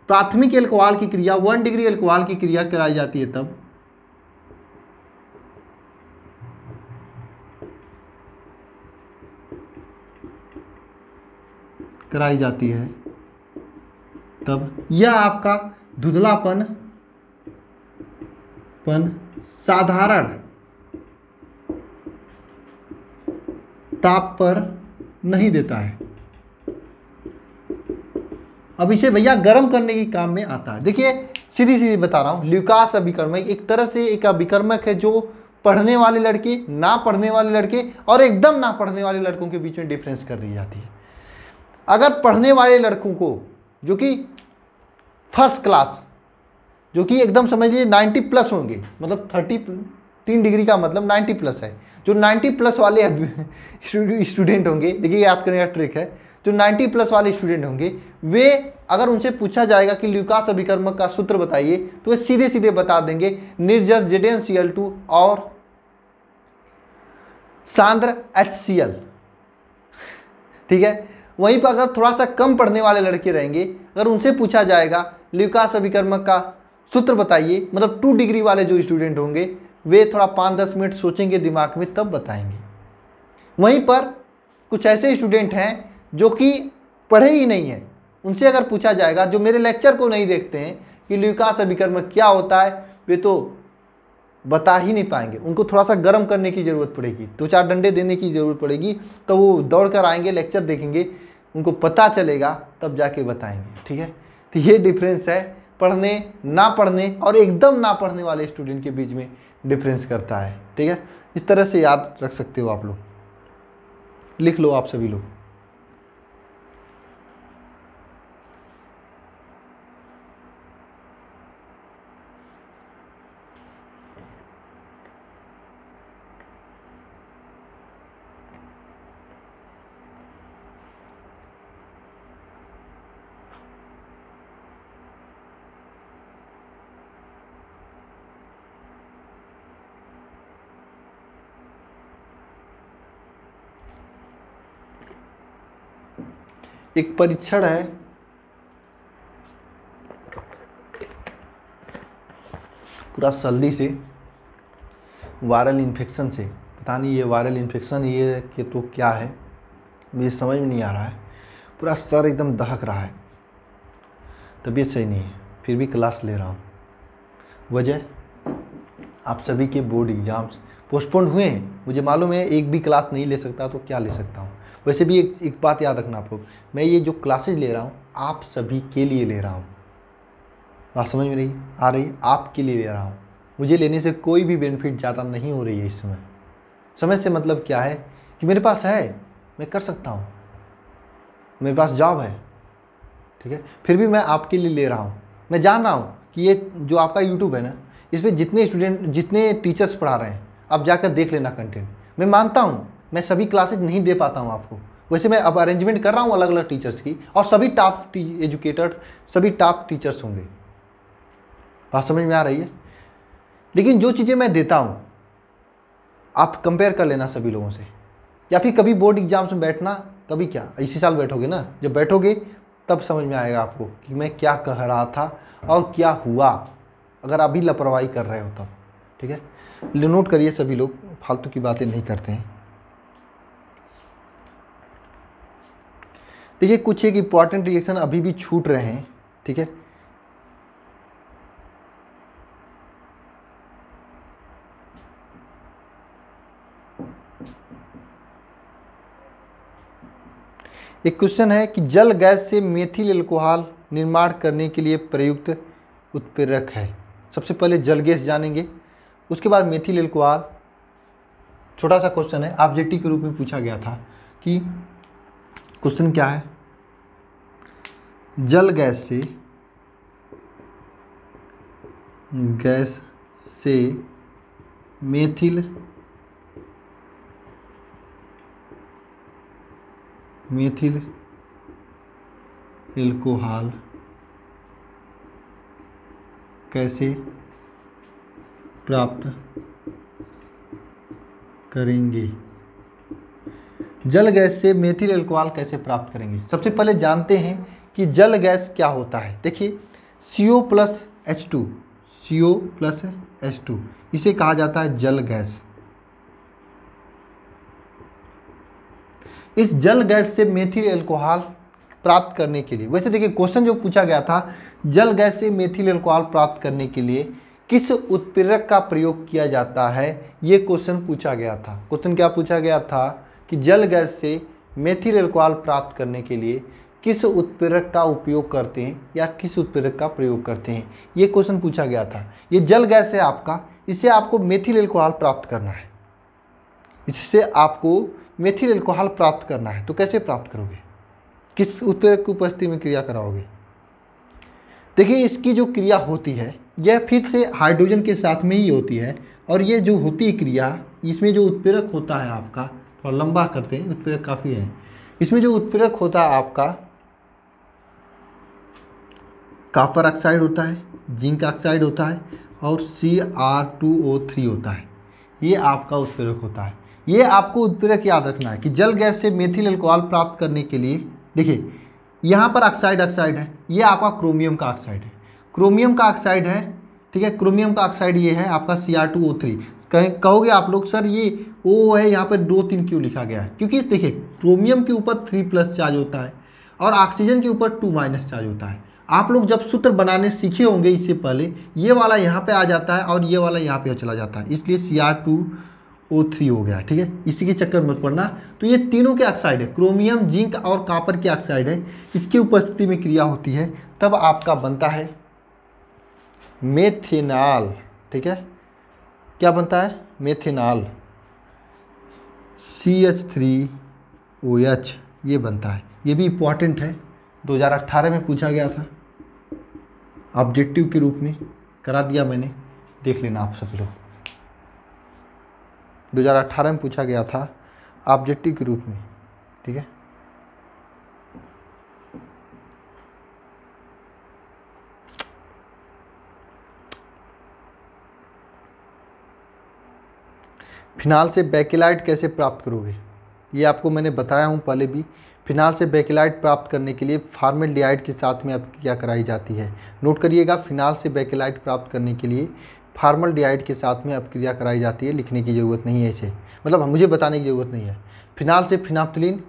प्राथमिक एल्कोहल की क्रिया 1 डिग्री एल्कोहल की क्रिया कराई जाती है तब यह आपका धुंधलापन साधारण ताप पर नहीं देता है। अब इसे भैया गर्म करने के काम में आता है। देखिए सीधी बता रहा हूँ, ल्यूकास अभिकर्मक एक तरह से एक अभिकर्मक है जो पढ़ने वाले लड़के, ना पढ़ने वाले लड़के और एकदम ना पढ़ने वाले लड़कों के बीच में डिफरेंस कर दी जाती है। अगर पढ़ने वाले लड़कों को जो कि फर्स्ट क्लास, जो कि एकदम समझिए 90 प्लस होंगे, मतलब 3 डिग्री का मतलब 90 प्लस है, जो 90 प्लस वाले स्टूडेंट होंगे, देखिए याद करने का ट्रिक है, जो 90 प्लस वाले स्टूडेंट होंगे वे अगर उनसे पूछा जाएगा कि ल्यूकास अभिकर्मक का सूत्र बताइए तो वे सीधे बता देंगे निर्जल ZnCl2 और सांद्र HCl। ठीक है, वहीं पर अगर थोड़ा सा कम पढ़ने वाले लड़के रहेंगे, अगर उनसे पूछा जाएगा ल्यूकास अभिकर्मक का सूत्र बताइए, मतलब 2 डिग्री वाले जो स्टूडेंट होंगे वे थोड़ा 5-10 मिनट सोचेंगे दिमाग में तब बताएंगे। वहीं पर कुछ ऐसे स्टूडेंट हैं जो कि पढ़े ही नहीं हैं, उनसे अगर पूछा जाएगा, जो मेरे लेक्चर को नहीं देखते हैं कि ल्यूकास अभिकर्मक क्या होता है, वे तो बता ही नहीं पाएंगे। उनको थोड़ा सा गर्म करने की ज़रूरत पड़ेगी, 2-4 डंडे देने की ज़रूरत पड़ेगी, तो वो दौड़ कर आएंगे, लेक्चर देखेंगे, उनको पता चलेगा तब जाके बताएंगे। ठीक है, तो ये डिफरेंस है पढ़ने ना पढ़ने और एकदम ना पढ़ने वाले स्टूडेंट के बीच में डिफरेंस करता है। ठीक है, इस तरह से याद रख सकते हो आप लोग, लिख लो आप सभी लोग। एक परीक्षण है, पूरा सर्दी से, वायरल इन्फेक्शन से, पता नहीं ये वायरल इन्फेक्शन ये कि तो क्या है मुझे समझ में नहीं आ रहा है, पूरा सर एकदम दहक रहा है, तबीयत सही नहीं है, फिर भी क्लास ले रहा हूँ। वजह आप सभी के बोर्ड एग्ज़ाम्स पोस्टपोन्ड हुए हैं, मुझे मालूम है एक भी क्लास नहीं ले सकता तो क्या ले सकता हूँ। वैसे भी एक बात याद रखना आप लोग, मैं ये जो क्लासेज ले रहा हूँ आप सभी के लिए ले रहा हूँ। बात समझ में नहीं आ रही? आपके लिए ले रहा हूँ। मुझे लेने से कोई भी बेनिफिट ज़्यादा नहीं हो रही है इस समय। समय से मतलब क्या है कि मेरे पास है, मैं कर सकता हूँ, मेरे पास जॉब है, ठीक है, फिर भी मैं आपके लिए ले रहा हूँ। मैं जान रहा हूँ कि ये जो आपका यूट्यूब है ना, इसमें जितने स्टूडेंट जितने टीचर्स पढ़ा रहे हैं आप जाकर देख लेना कंटेंट। मैं मानता हूँ मैं सभी क्लासेज नहीं दे पाता हूँ आपको, वैसे मैं अब अरेंजमेंट कर रहा हूँ अलग अलग टीचर्स की, और सभी टॉप एजुकेटेड सभी टॉप टीचर्स होंगे। बात समझ में आ रही है? लेकिन जो चीज़ें मैं देता हूँ आप कंपेयर कर लेना सभी लोगों से, या फिर कभी बोर्ड एग्जाम्स में बैठना, कभी क्या इसी साल बैठोगे ना, जब बैठोगे तब समझ में आएगा आपको कि मैं क्या कह रहा था और क्या हुआ, अगर अभी लापरवाही कर रहे हो तब। ठीक है, नोट करिए सभी लोग, फालतू की बातें नहीं करते हैं। देखिए कुछ एक इम्पॉर्टेंट रिएक्शन अभी भी छूट रहे हैं, ठीक है। एक क्वेश्चन है कि जल गैस से मेथिल अल्कोहल निर्माण करने के लिए प्रयुक्त उत्प्रेरक है। सबसे पहले जल गैस जानेंगे, उसके बाद मेथिल अल्कोहल। छोटा सा क्वेश्चन है, ऑब्जेक्टिव के रूप में पूछा गया था कि क्वेश्चन क्या है, जल गैस से मेथिल अल्कोहल कैसे प्राप्त करेंगे। जल गैस से मेथिल अल्कोहल कैसे प्राप्त करेंगे? सबसे पहले जानते हैं कि जल गैस क्या होता है। देखिए CO+H2, CO+H2 इसे कहा जाता है जल गैस। इस जल गैस से मेथिल अल्कोहल प्राप्त करने के लिए, वैसे देखिए क्वेश्चन जो पूछा गया था, जल गैस से मेथिल अल्कोहल प्राप्त करने के लिए किस उत्प्रेरक का प्रयोग किया जाता है, ये क्वेश्चन पूछा गया था। क्वेश्चन क्या पूछा गया था कि जल गैस से मेथिल अल्कोहल प्राप्त करने के लिए किस उत्प्रेरक का उपयोग करते हैं या किस उत्प्रेरक का प्रयोग करते हैं, ये क्वेश्चन पूछा गया था। ये जल गैस है आपका, इससे आपको मेथिल अल्कोहल प्राप्त करना है, इससे आपको मेथिल अल्कोहल प्राप्त करना है। तो कैसे प्राप्त करोगे, किस उत्प्रेरक की उपस्थिति में क्रिया कराओगे? देखिए इसकी जो क्रिया होती है यह फिर से हाइड्रोजन के साथ में ही होती है, और ये जो होती है क्रिया, इसमें जो उत्प्रेरक होता है आपका, थोड़ा लंबा करते हैं, उत्प्रेरक काफ़ी है, इसमें जो उत्प्रेरक होता है आपका कॉपर ऑक्साइड होता है, जिंक ऑक्साइड होता है और Cr2O3 होता है, ये आपका उत्प्रेरक होता है। ये आपको उत्प्रेरक याद रखना है कि जल गैस से मेथिल अल्कोहल प्राप्त करने के लिए, देखिए यहाँ पर ऑक्साइड है, ये आपका क्रोमियम का ऑक्साइड है, क्रोमियम का ऑक्साइड है, ठीक है, क्रोमियम का ऑक्साइड ये है आपका Cr2O3। कहोगे आप लोग सर ये O है, यहाँ पर 2-3 क्यों लिखा गया है? क्योंकि देखिए क्रोमियम के ऊपर 3+ चार्ज होता है और ऑक्सीजन के ऊपर 2- चार्ज होता है। आप लोग जब सूत्र बनाने सीखे होंगे इससे पहले, ये वाला यहाँ पे आ जाता है और ये वाला यहाँ पे चला जाता है, इसलिए Cr2O3 हो गया, ठीक है, इसी के चक्कर मत पड़ना। तो ये तीनों के ऑक्साइड है, क्रोमियम, जिंक और कॉपर के ऑक्साइड है, इसकी उपस्थिति में क्रिया होती है, तब आपका बनता है मेथेनॉल। ठीक है, क्या बनता है? मेथेनॉल, CH3OH ये बनता है। ये भी इम्पॉर्टेंट है, 2018 में पूछा गया था, ऑब्जेक्टिव के रूप में करा दिया मैंने, देख लेना आप सभी लोग। 2018 में पूछा गया था ऑब्जेक्टिव के रूप में, ठीक है। फिनाल से बेकेलाइट कैसे प्राप्त करोगे, ये आपको मैंने बताया हूँ पहले भी। फिनाल से बेकेलाइट प्राप्त करने के लिए फॉर्मेल्डिहाइड के साथ में अभिक्रिया कराई जाती है। नोट करिएगा, फिनाल से बेकेलाइट प्राप्त करने के लिए फॉर्मेल्डिहाइड के साथ में अभिक्रिया कराई जाती है, लिखने की ज़रूरत नहीं है इसे, मतलब मुझे बताने की ज़रूरत नहीं है। फिनाल से फिनाप्थलीन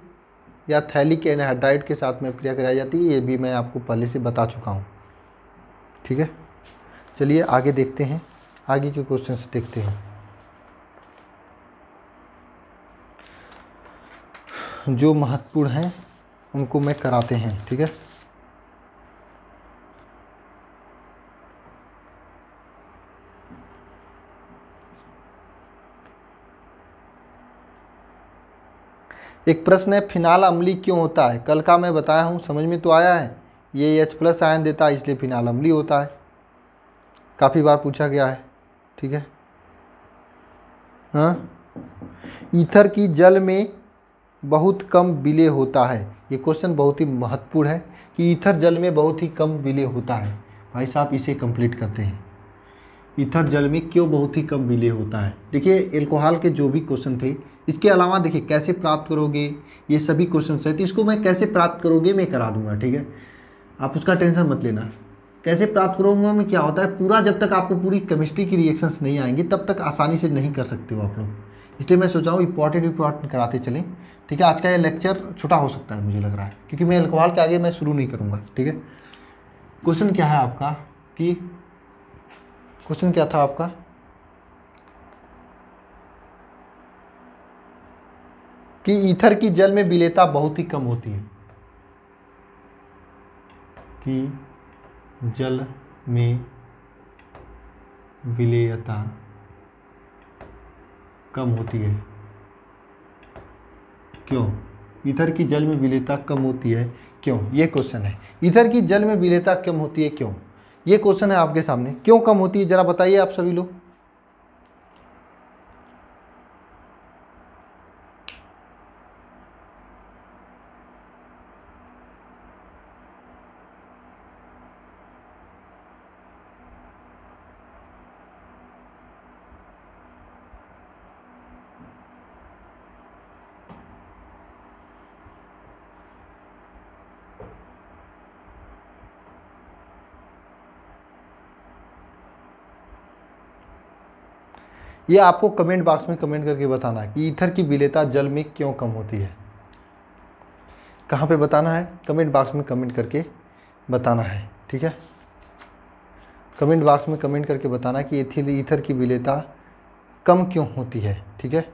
या थैलिक एनहाइड्राइड के साथ में अभिक्रिया कराई जाती है, ये भी मैं आपको पहले से बता चुका हूँ, ठीक है। चलिए आगे देखते हैं, आगे के क्वेश्चन देखते हैं। जो महत्वपूर्ण हैं उनको मैं कराते हैं, ठीक है। एक प्रश्न है, फिनाल अम्लीय क्यों होता है? कल का मैं बताया हूँ, समझ में तो आया है। ये H+ आयन देता है इसलिए फिनाल अम्लीय होता है, काफ़ी बार पूछा गया है, ठीक है। हाँ, ईथर की जल में बहुत कम विलय होता है। ये क्वेश्चन बहुत ही महत्वपूर्ण है कि ईथर जल में बहुत ही कम विलय होता है। भाई साहब इसे कंप्लीट करते हैं, ईथर जल में क्यों बहुत ही कम विलय होता है। देखिए एल्कोहल के जो भी क्वेश्चन थे, इसके अलावा देखिए कैसे प्राप्त करोगे, ये सभी क्वेश्चन है, तो इसको मैं कैसे प्राप्त करोगे मैं करा दूंगा, ठीक है। आप उसका टेंशन मत लेना। कैसे प्राप्त करूँगा मैं, क्या होता है, पूरा जब तक आपको पूरी केमिस्ट्री की रिएक्शंस नहीं आएंगे तब तक आसानी से नहीं कर सकते हो आप लोग। इसलिए मैं सोचा हूँ इंपॉर्टेंट कराते चलें, ठीक है। आज का ये लेक्चर छोटा हो सकता है मुझे लग रहा है, क्योंकि मैं अल्कोहल के आगे मैं शुरू नहीं करूँगा, ठीक है। क्वेश्चन क्या है आपका कि क्वेश्चन क्या था आपका कि ईथर की जल में विलेयता बहुत ही कम होती है, कि जल में विलेयता कम होती है, क्यों? ईथर की जल में विलेयता कम होती है क्यों, ये क्वेश्चन है। ईथर की जल में विलेयता कम होती है क्यों, ये क्वेश्चन है आपके सामने। क्यों कम होती है जरा बताइए आप सभी लोग। ये आपको कमेंट बॉक्स में कमेंट करके बताना है कि ईथर की विलेयता जल में क्यों कम होती है। कहाँ पे बताना है, कमेंट बॉक्स में कमेंट करके बताना है, ठीक है। कमेंट बॉक्स में कमेंट करके बताना कि ईथर की विलेयता कम क्यों होती है, ठीक है।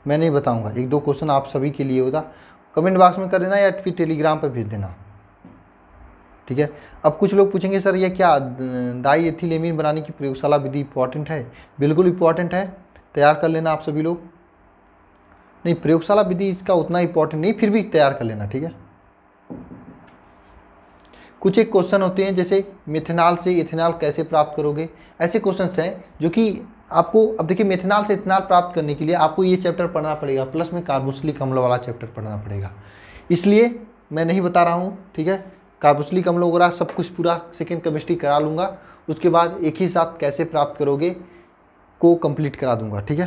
मैं नहीं बताऊंगा, 1-2 क्वेश्चन आप सभी के लिए होगा, कमेंट बॉक्स में कर देना या फिर टेलीग्राम पर भेज देना, ठीक है। अब कुछ लोग पूछेंगे सर ये क्या डाई एथिलेमीन बनाने की प्रयोगशाला विधि इंपॉर्टेंट है? बिल्कुल इंपॉर्टेंट है, तैयार कर लेना आप सभी लोग। नहीं, प्रयोगशाला विधि इसका उतना इंपॉर्टेंट नहीं, फिर भी तैयार कर लेना, ठीक है। कुछ एक क्वेश्चन होते हैं जैसे मेथनॉल से इथेनॉल कैसे प्राप्त करोगे, ऐसे क्वेश्चंस हैं जो कि आपको, अब देखिए मेथनॉल से इथेनॉल प्राप्त करने के लिए आपको ये चैप्टर पढ़ना पड़ेगा, प्लस में कार्बोक्सिलिक अम्ल वाला चैप्टर पढ़ना पड़ेगा, इसलिए मैं नहीं बता रहा हूँ, ठीक है। कार्बोक्सिलिक अम्ल वगैरह सब कुछ पूरा सेकेंड केमिस्ट्री करा लूँगा, उसके बाद एक ही साथ कैसे प्राप्त करोगे को कंप्लीट करा दूंगा, ठीक है।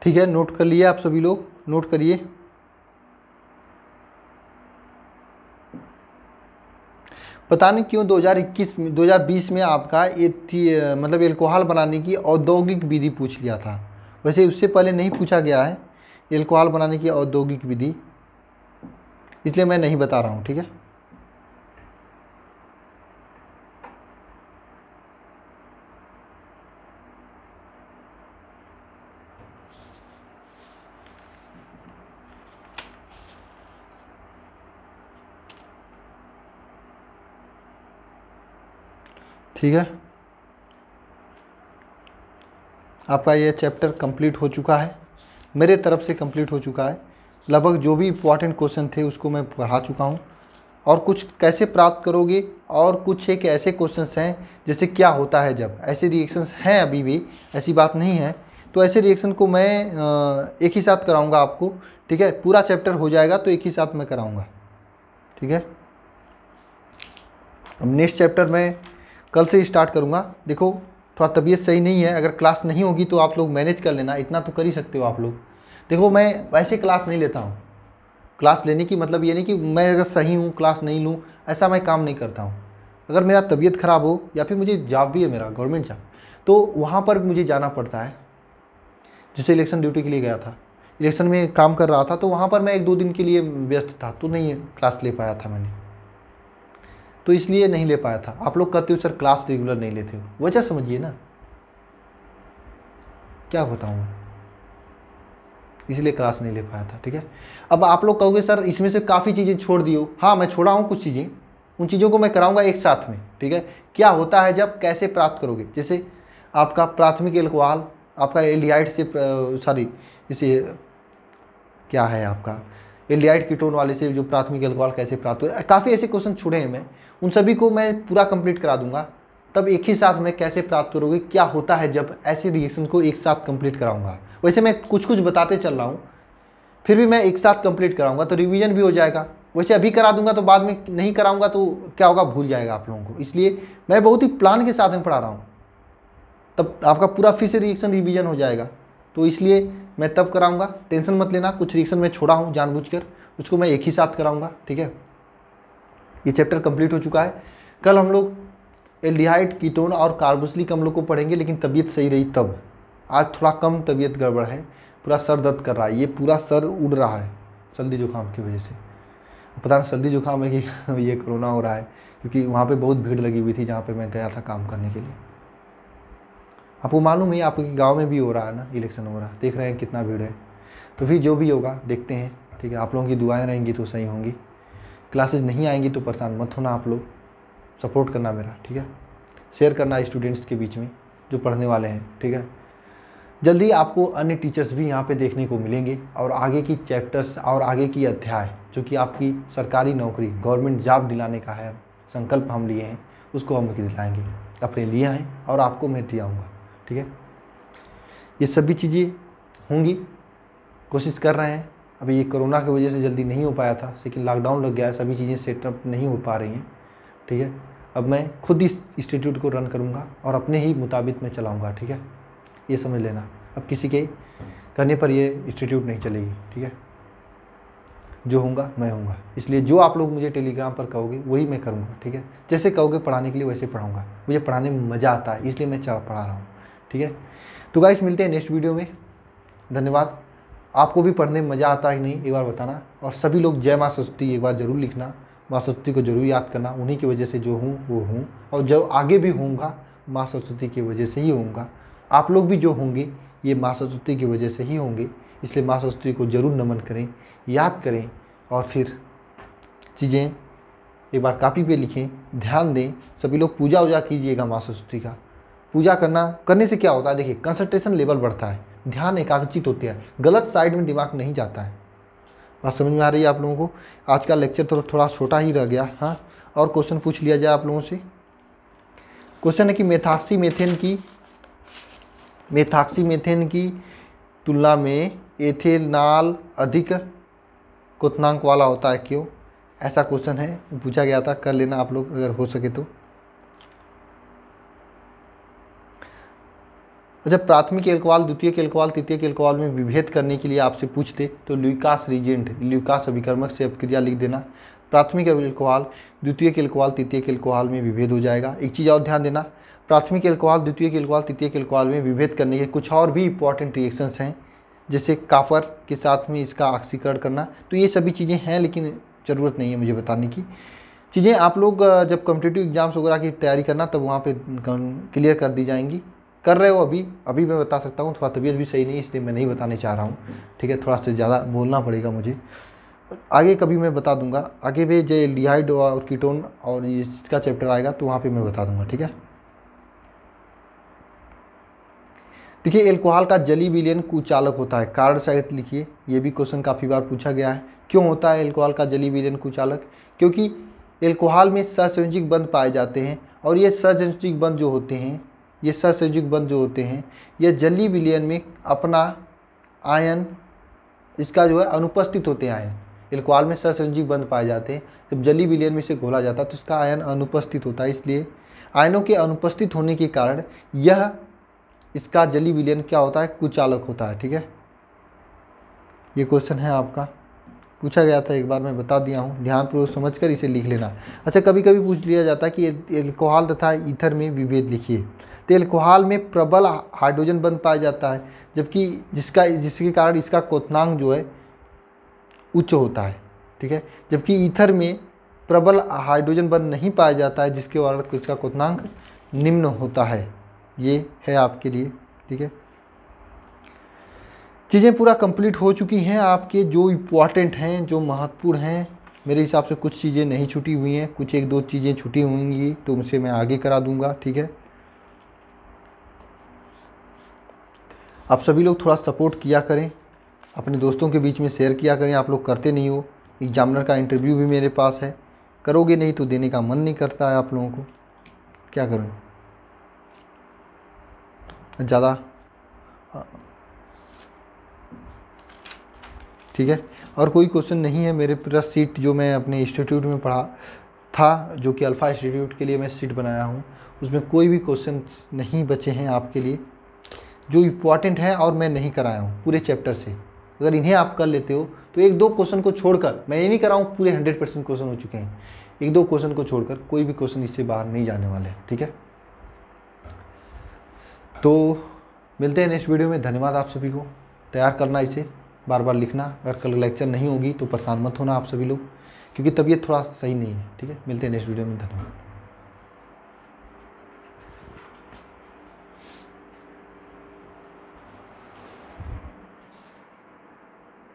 ठीक है, नोट कर लिए आप सभी लोग, नोट करिए। पता नहीं क्यों 2020 में आपका मतलब एल्कोहल बनाने की औद्योगिक विधि पूछ लिया था, वैसे उससे पहले नहीं पूछा गया है एल्कोहल बनाने की औद्योगिक विधि, इसलिए मैं नहीं बता रहा हूँ, ठीक है। ठीक है, आपका ये चैप्टर कंप्लीट हो चुका है, मेरे तरफ से कंप्लीट हो चुका है। लगभग जो भी इम्पोर्टेंट क्वेश्चन थे उसको मैं पढ़ा चुका हूँ, और कुछ कैसे प्राप्त करोगे, और कुछ एक ऐसे क्वेश्चंस हैं जैसे क्या होता है जब, ऐसे रिएक्शंस हैं अभी भी, ऐसी बात नहीं है। तो ऐसे रिएक्शन को मैं एक ही साथ कराऊंगा आपको, ठीक है। पूरा चैप्टर हो जाएगा तो एक ही साथ मैं कराऊंगा, ठीक है। अब नेक्स्ट चैप्टर मैं कल से स्टार्ट करूँगा। देखो थोड़ा तबीयत सही नहीं है, अगर क्लास नहीं होगी तो आप लोग मैनेज कर लेना, इतना तो कर ही सकते हो आप लोग। देखो मैं वैसे क्लास नहीं लेता हूँ, क्लास लेने की मतलब ये नहीं कि मैं अगर सही हूँ क्लास नहीं लूँ, ऐसा मैं काम नहीं करता हूँ। अगर मेरा तबीयत ख़राब हो या फिर मुझे जॉब भी है, मेरा गवर्नमेंट जॉब, तो वहाँ पर मुझे जाना पड़ता है, जैसे इलेक्शन ड्यूटी के लिए गया था, इलेक्शन में काम कर रहा था, तो वहाँ पर मैं 1-2 दिन के लिए व्यस्त था, तो नहीं क्लास ले पाया था मैंने, तो इसलिए नहीं ले पाया था। आप लोग कहते हो सर क्लास रेगुलर नहीं लेते हो, वजह समझिए ना, क्या बताऊँ मैं, इसलिए क्लास नहीं ले पाया था। ठीक है, अब आप लोग कहोगे सर इसमें से काफ़ी चीज़ें छोड़ दी हो। हाँ, मैं छोड़ा हूँ कुछ चीज़ें, उन चीज़ों को मैं कराऊंगा एक साथ में। ठीक है, क्या होता है जब कैसे प्राप्त करोगे, जैसे आपका प्राथमिक एल्कोहल आपका एल्डिहाइड से सॉरी इसे क्या है आपका एल्डिहाइड कीटोन वाले से जो प्राथमिक एल्कोहल कैसे प्राप्त हो, काफ़ी ऐसे क्वेश्चन छुड़े हैं, मैं उन सभी को मैं पूरा कंप्लीट करा दूंगा। तब एक ही साथ में कैसे प्राप्त करोगे, क्या होता है जब ऐसे रिएक्शन को एक साथ कंप्लीट कराऊंगा। वैसे मैं कुछ कुछ बताते चल रहा हूँ, फिर भी मैं एक साथ कंप्लीट कराऊंगा तो रिवीजन भी हो जाएगा। वैसे अभी करा दूंगा तो बाद में नहीं कराऊंगा तो क्या होगा, भूल जाएगा आप लोगों को। इसलिए मैं बहुत ही प्लान के साथ में पढ़ा रहा हूँ, तब आपका पूरा फिर से रिएक्शन रिवीजन हो जाएगा। तो इसलिए मैं तब कराऊंगा, टेंशन मत लेना। कुछ रिएक्शन में छोड़ा हूँ जानबूझकर, उसको मैं एक ही साथ कराऊंगा। ठीक है, ये चैप्टर कंप्लीट हो चुका है। कल हम लोग एल्डिहाइड कीटोन और कार्बोक्सिलिक अम्लों को पढ़ेंगे, लेकिन तबीयत सही रही तब। आज थोड़ा कम तबीयत गड़बड़ है, पूरा सर दर्द कर रहा है, ये पूरा सर उड़ रहा है सर्दी जुकाम की वजह से। पता नहीं सर्दी जुकाम है कि ये कोरोना हो रहा है, क्योंकि वहाँ पे बहुत भीड़ लगी हुई थी जहाँ पे मैं गया था काम करने के लिए। आपको मालूम है आपके गांव में भी हो रहा है ना, इलेक्शन हो रहा है, देख रहे हैं कितना भीड़ है। तो फिर जो भी होगा देखते हैं। ठीक है, आप लोगों की दुआएं रहेंगी तो सही होंगी। क्लासेज नहीं आएंगी तो परेशान मत होना, आप लोग सपोर्ट करना मेरा। ठीक है, शेयर करना स्टूडेंट्स के बीच में जो पढ़ने वाले हैं। ठीक है, जल्दी आपको अन्य टीचर्स भी यहाँ पे देखने को मिलेंगे, और आगे की चैप्टर्स और आगे की अध्याय जो कि आपकी सरकारी नौकरी गवर्नमेंट जॉब दिलाने का है संकल्प हम लिए हैं, उसको हम दिलाएंगे। अपने लिए हैं और आपको मैं दिलाऊँगा। ठीक है, ये सभी चीज़ें होंगी, कोशिश कर रहे हैं। अभी ये कोरोना की वजह से जल्दी नहीं हो पाया था, लेकिन लॉकडाउन लग गया है, सभी चीज़ें सेटअप नहीं हो पा रही हैं। ठीक है, अब मैं खुद इस इंस्टीट्यूट को रन करूँगा और अपने ही मुताबिक मैं चलाऊँगा। ठीक है, ये समझ लेना, अब किसी के करने पर ये इंस्टीट्यूट नहीं चलेगी। ठीक है, जो होऊंगा मैं होऊंगा, इसलिए जो आप लोग मुझे टेलीग्राम पर कहोगे वही मैं करूँगा। ठीक है, जैसे कहोगे पढ़ाने के लिए वैसे पढ़ाऊँगा, मुझे पढ़ाने में मज़ा आता है इसलिए मैं पढ़ा रहा हूँ। ठीक है, तो गाइस मिलते हैं नेक्स्ट वीडियो में। धन्यवाद। आपको भी पढ़ने में मज़ा आता है नहीं एक बार बताना, और सभी लोग जय माँ सरस्वती एक बार ज़रूर लिखना। माँ सरस्वती को जरूर याद करना, उन्हीं की वजह से जो हूँ वो हूँ, और जो आगे भी होऊंगा माँ सरस्वती की वजह से ही होऊंगा। आप लोग भी जो होंगे ये माँ सरस्वती की वजह से ही होंगे, इसलिए माँ सरस्वती को ज़रूर नमन करें, याद करें, और फिर चीज़ें एक बार कापी पे लिखें, ध्यान दें। सभी लोग पूजा वूजा कीजिएगा माँ सरस्वती का। पूजा करने से क्या होता है, देखिए कंसंट्रेशन लेवल बढ़ता है, ध्यान एकाग्रचित होते हैं, गलत साइड में दिमाग नहीं जाता है। बात समझ में आ रही है आप लोगों को। आज का लेक्चर तो थोड़ा छोटा ही रह गया। हाँ, और क्वेश्चन पूछ लिया जाए आप लोगों से। क्वेश्चन है कि मेथाक्सीमेथेन की तुलना में एथेनॉल अधिक क्वथनांक वाला होता है, क्यों? ऐसा क्वेश्चन है, पूछा गया था, कर लेना आप लोग अगर हो सके तो। अच्छा, प्राथमिक एल्कोहल, द्वितीयक एल्कोहल, तृतीयक एल्कोहल में विभेद करने के लिए आपसे पूछते तो ल्यूकास रीजेंट, ल्यूकास अभिकर्मक से अपक्रिया लिख देना। प्राथमिक एल्कोहल, द्वितीयक एल्कोहल, तृतीयक एल्कोहल में विभेद हो जाएगा। एक चीज़ और ध्यान देना, प्राथमिक एल्कोहल, द्वितीयक एल्कोहल, तृतीयक एल्कोहल में विभेद करने के कुछ और भी इंपॉर्टेंट रिएक्शंस हैं, जैसे कापर के साथ में इसका ऑक्सीकरण करना। तो ये सभी चीज़ें हैं, लेकिन ज़रूरत नहीं है मुझे बताने की। चीज़ें आप लोग जब कॉम्पिटिटिव एग्जाम्स वगैरह की तैयारी करना तब वहाँ पे क्लियर कर दी जाएंगी। कर रहे हो अभी मैं बता सकता हूँ, थोड़ा तबीयत भी सही नहीं, इसलिए मैं नहीं बताने चाह रहा हूँ। ठीक है, थोड़ा सा ज़्यादा बोलना पड़ेगा मुझे, आगे कभी मैं बता दूंगा। आगे भी जो एल्डिहाइड और कीटोन और इसका चैप्टर आएगा तो वहाँ पे मैं बता दूंगा। ठीक है, देखिए एल्कोहल का जली विलयन कुचालक होता है, कारण सहित लिखिए। ये भी क्वेश्चन काफ़ी बार पूछा गया है, क्यों होता है एल्कोहल का जली विलयन कुचालक? क्योंकि एल्कोहल में सहसंयोजक बंध पाए जाते हैं, और ये सहसंयोजक बंध जो होते हैं ये जली विलयन में अपना आयन, इसका जो है अनुपस्थित होते हैं आयन। एल्कोहल में सहसंयोजक बंध पाए जाते हैं, जब जली विलयन में से घोला जाता है तो इसका आयन अनुपस्थित होता है, इसलिए आयनों के अनुपस्थित होने के कारण यह इसका जली विलयन क्या होता है, कुचालक होता है। ठीक है, ये क्वेश्चन है आपका, पूछा गया था एक बार, मैं बता दिया हूँ, ध्यानपूर्वक समझकर इसे लिख लेना। अच्छा, कभी कभी पूछ लिया जाता है कि एल्कोहल तथा ईथर में विभेद लिखिए, तो एल्कोहल में प्रबल हाइड्रोजन बंध पाया जाता है, जबकि जिसके कारण इसका क्वथनांक जो है उच्च होता है, ठीक है। जबकि ईथर में प्रबल हाइड्रोजन बंध नहीं पाया जाता है, जिसके कारण इसका क्वथनांक निम्न होता है। ये है आपके लिए, ठीक है। चीज़ें पूरा कंप्लीट हो चुकी हैं आपके, जो इम्पॉर्टेंट हैं, जो महत्वपूर्ण हैं। मेरे हिसाब से कुछ चीज़ें नहीं छूटी हुई हैं, कुछ एक दो चीज़ें छूटी होंगी तो उनसे मैं आगे करा दूंगा, ठीक है। आप सभी लोग थोड़ा सपोर्ट किया करें, अपने दोस्तों के बीच में शेयर किया करें। आप लोग करते नहीं हो। एग्जामिनर का इंटरव्यू भी मेरे पास है, करोगे नहीं तो देने का मन नहीं करता है आप लोगों को, क्या करें। ज़्यादा ठीक है। और कोई क्वेश्चन नहीं है मेरे पास। सीट जो मैं अपने इंस्टीट्यूट में पढ़ा था, जो कि अल्फ़ा इंस्टीट्यूट के लिए मैं सीट बनाया हूँ, उसमें कोई भी क्वेश्चन नहीं बचे हैं आपके लिए जो इम्पॉर्टेंट है और मैं नहीं कराया हूँ पूरे चैप्टर से। अगर इन्हें आप कर लेते हो तो एक दो क्वेश्चन को छोड़कर, मैं ये नहीं कर रहा हूँ पूरे 100% क्वेश्चन हो चुके हैं, एक दो क्वेश्चन को छोड़कर कोई भी क्वेश्चन इससे बाहर नहीं जाने वाले हैं, ठीक है। तो मिलते हैं नेक्स्ट वीडियो में। धन्यवाद आप सभी को। तैयार करना इसे, बार बार लिखना। अगर कल लेक्चर नहीं होगी तो परेशान मत होना आप सभी लोग, क्योंकि तबीयत थोड़ा सही नहीं है, ठीक है। मिलते हैं नेक्स्ट वीडियो में। धन्यवाद।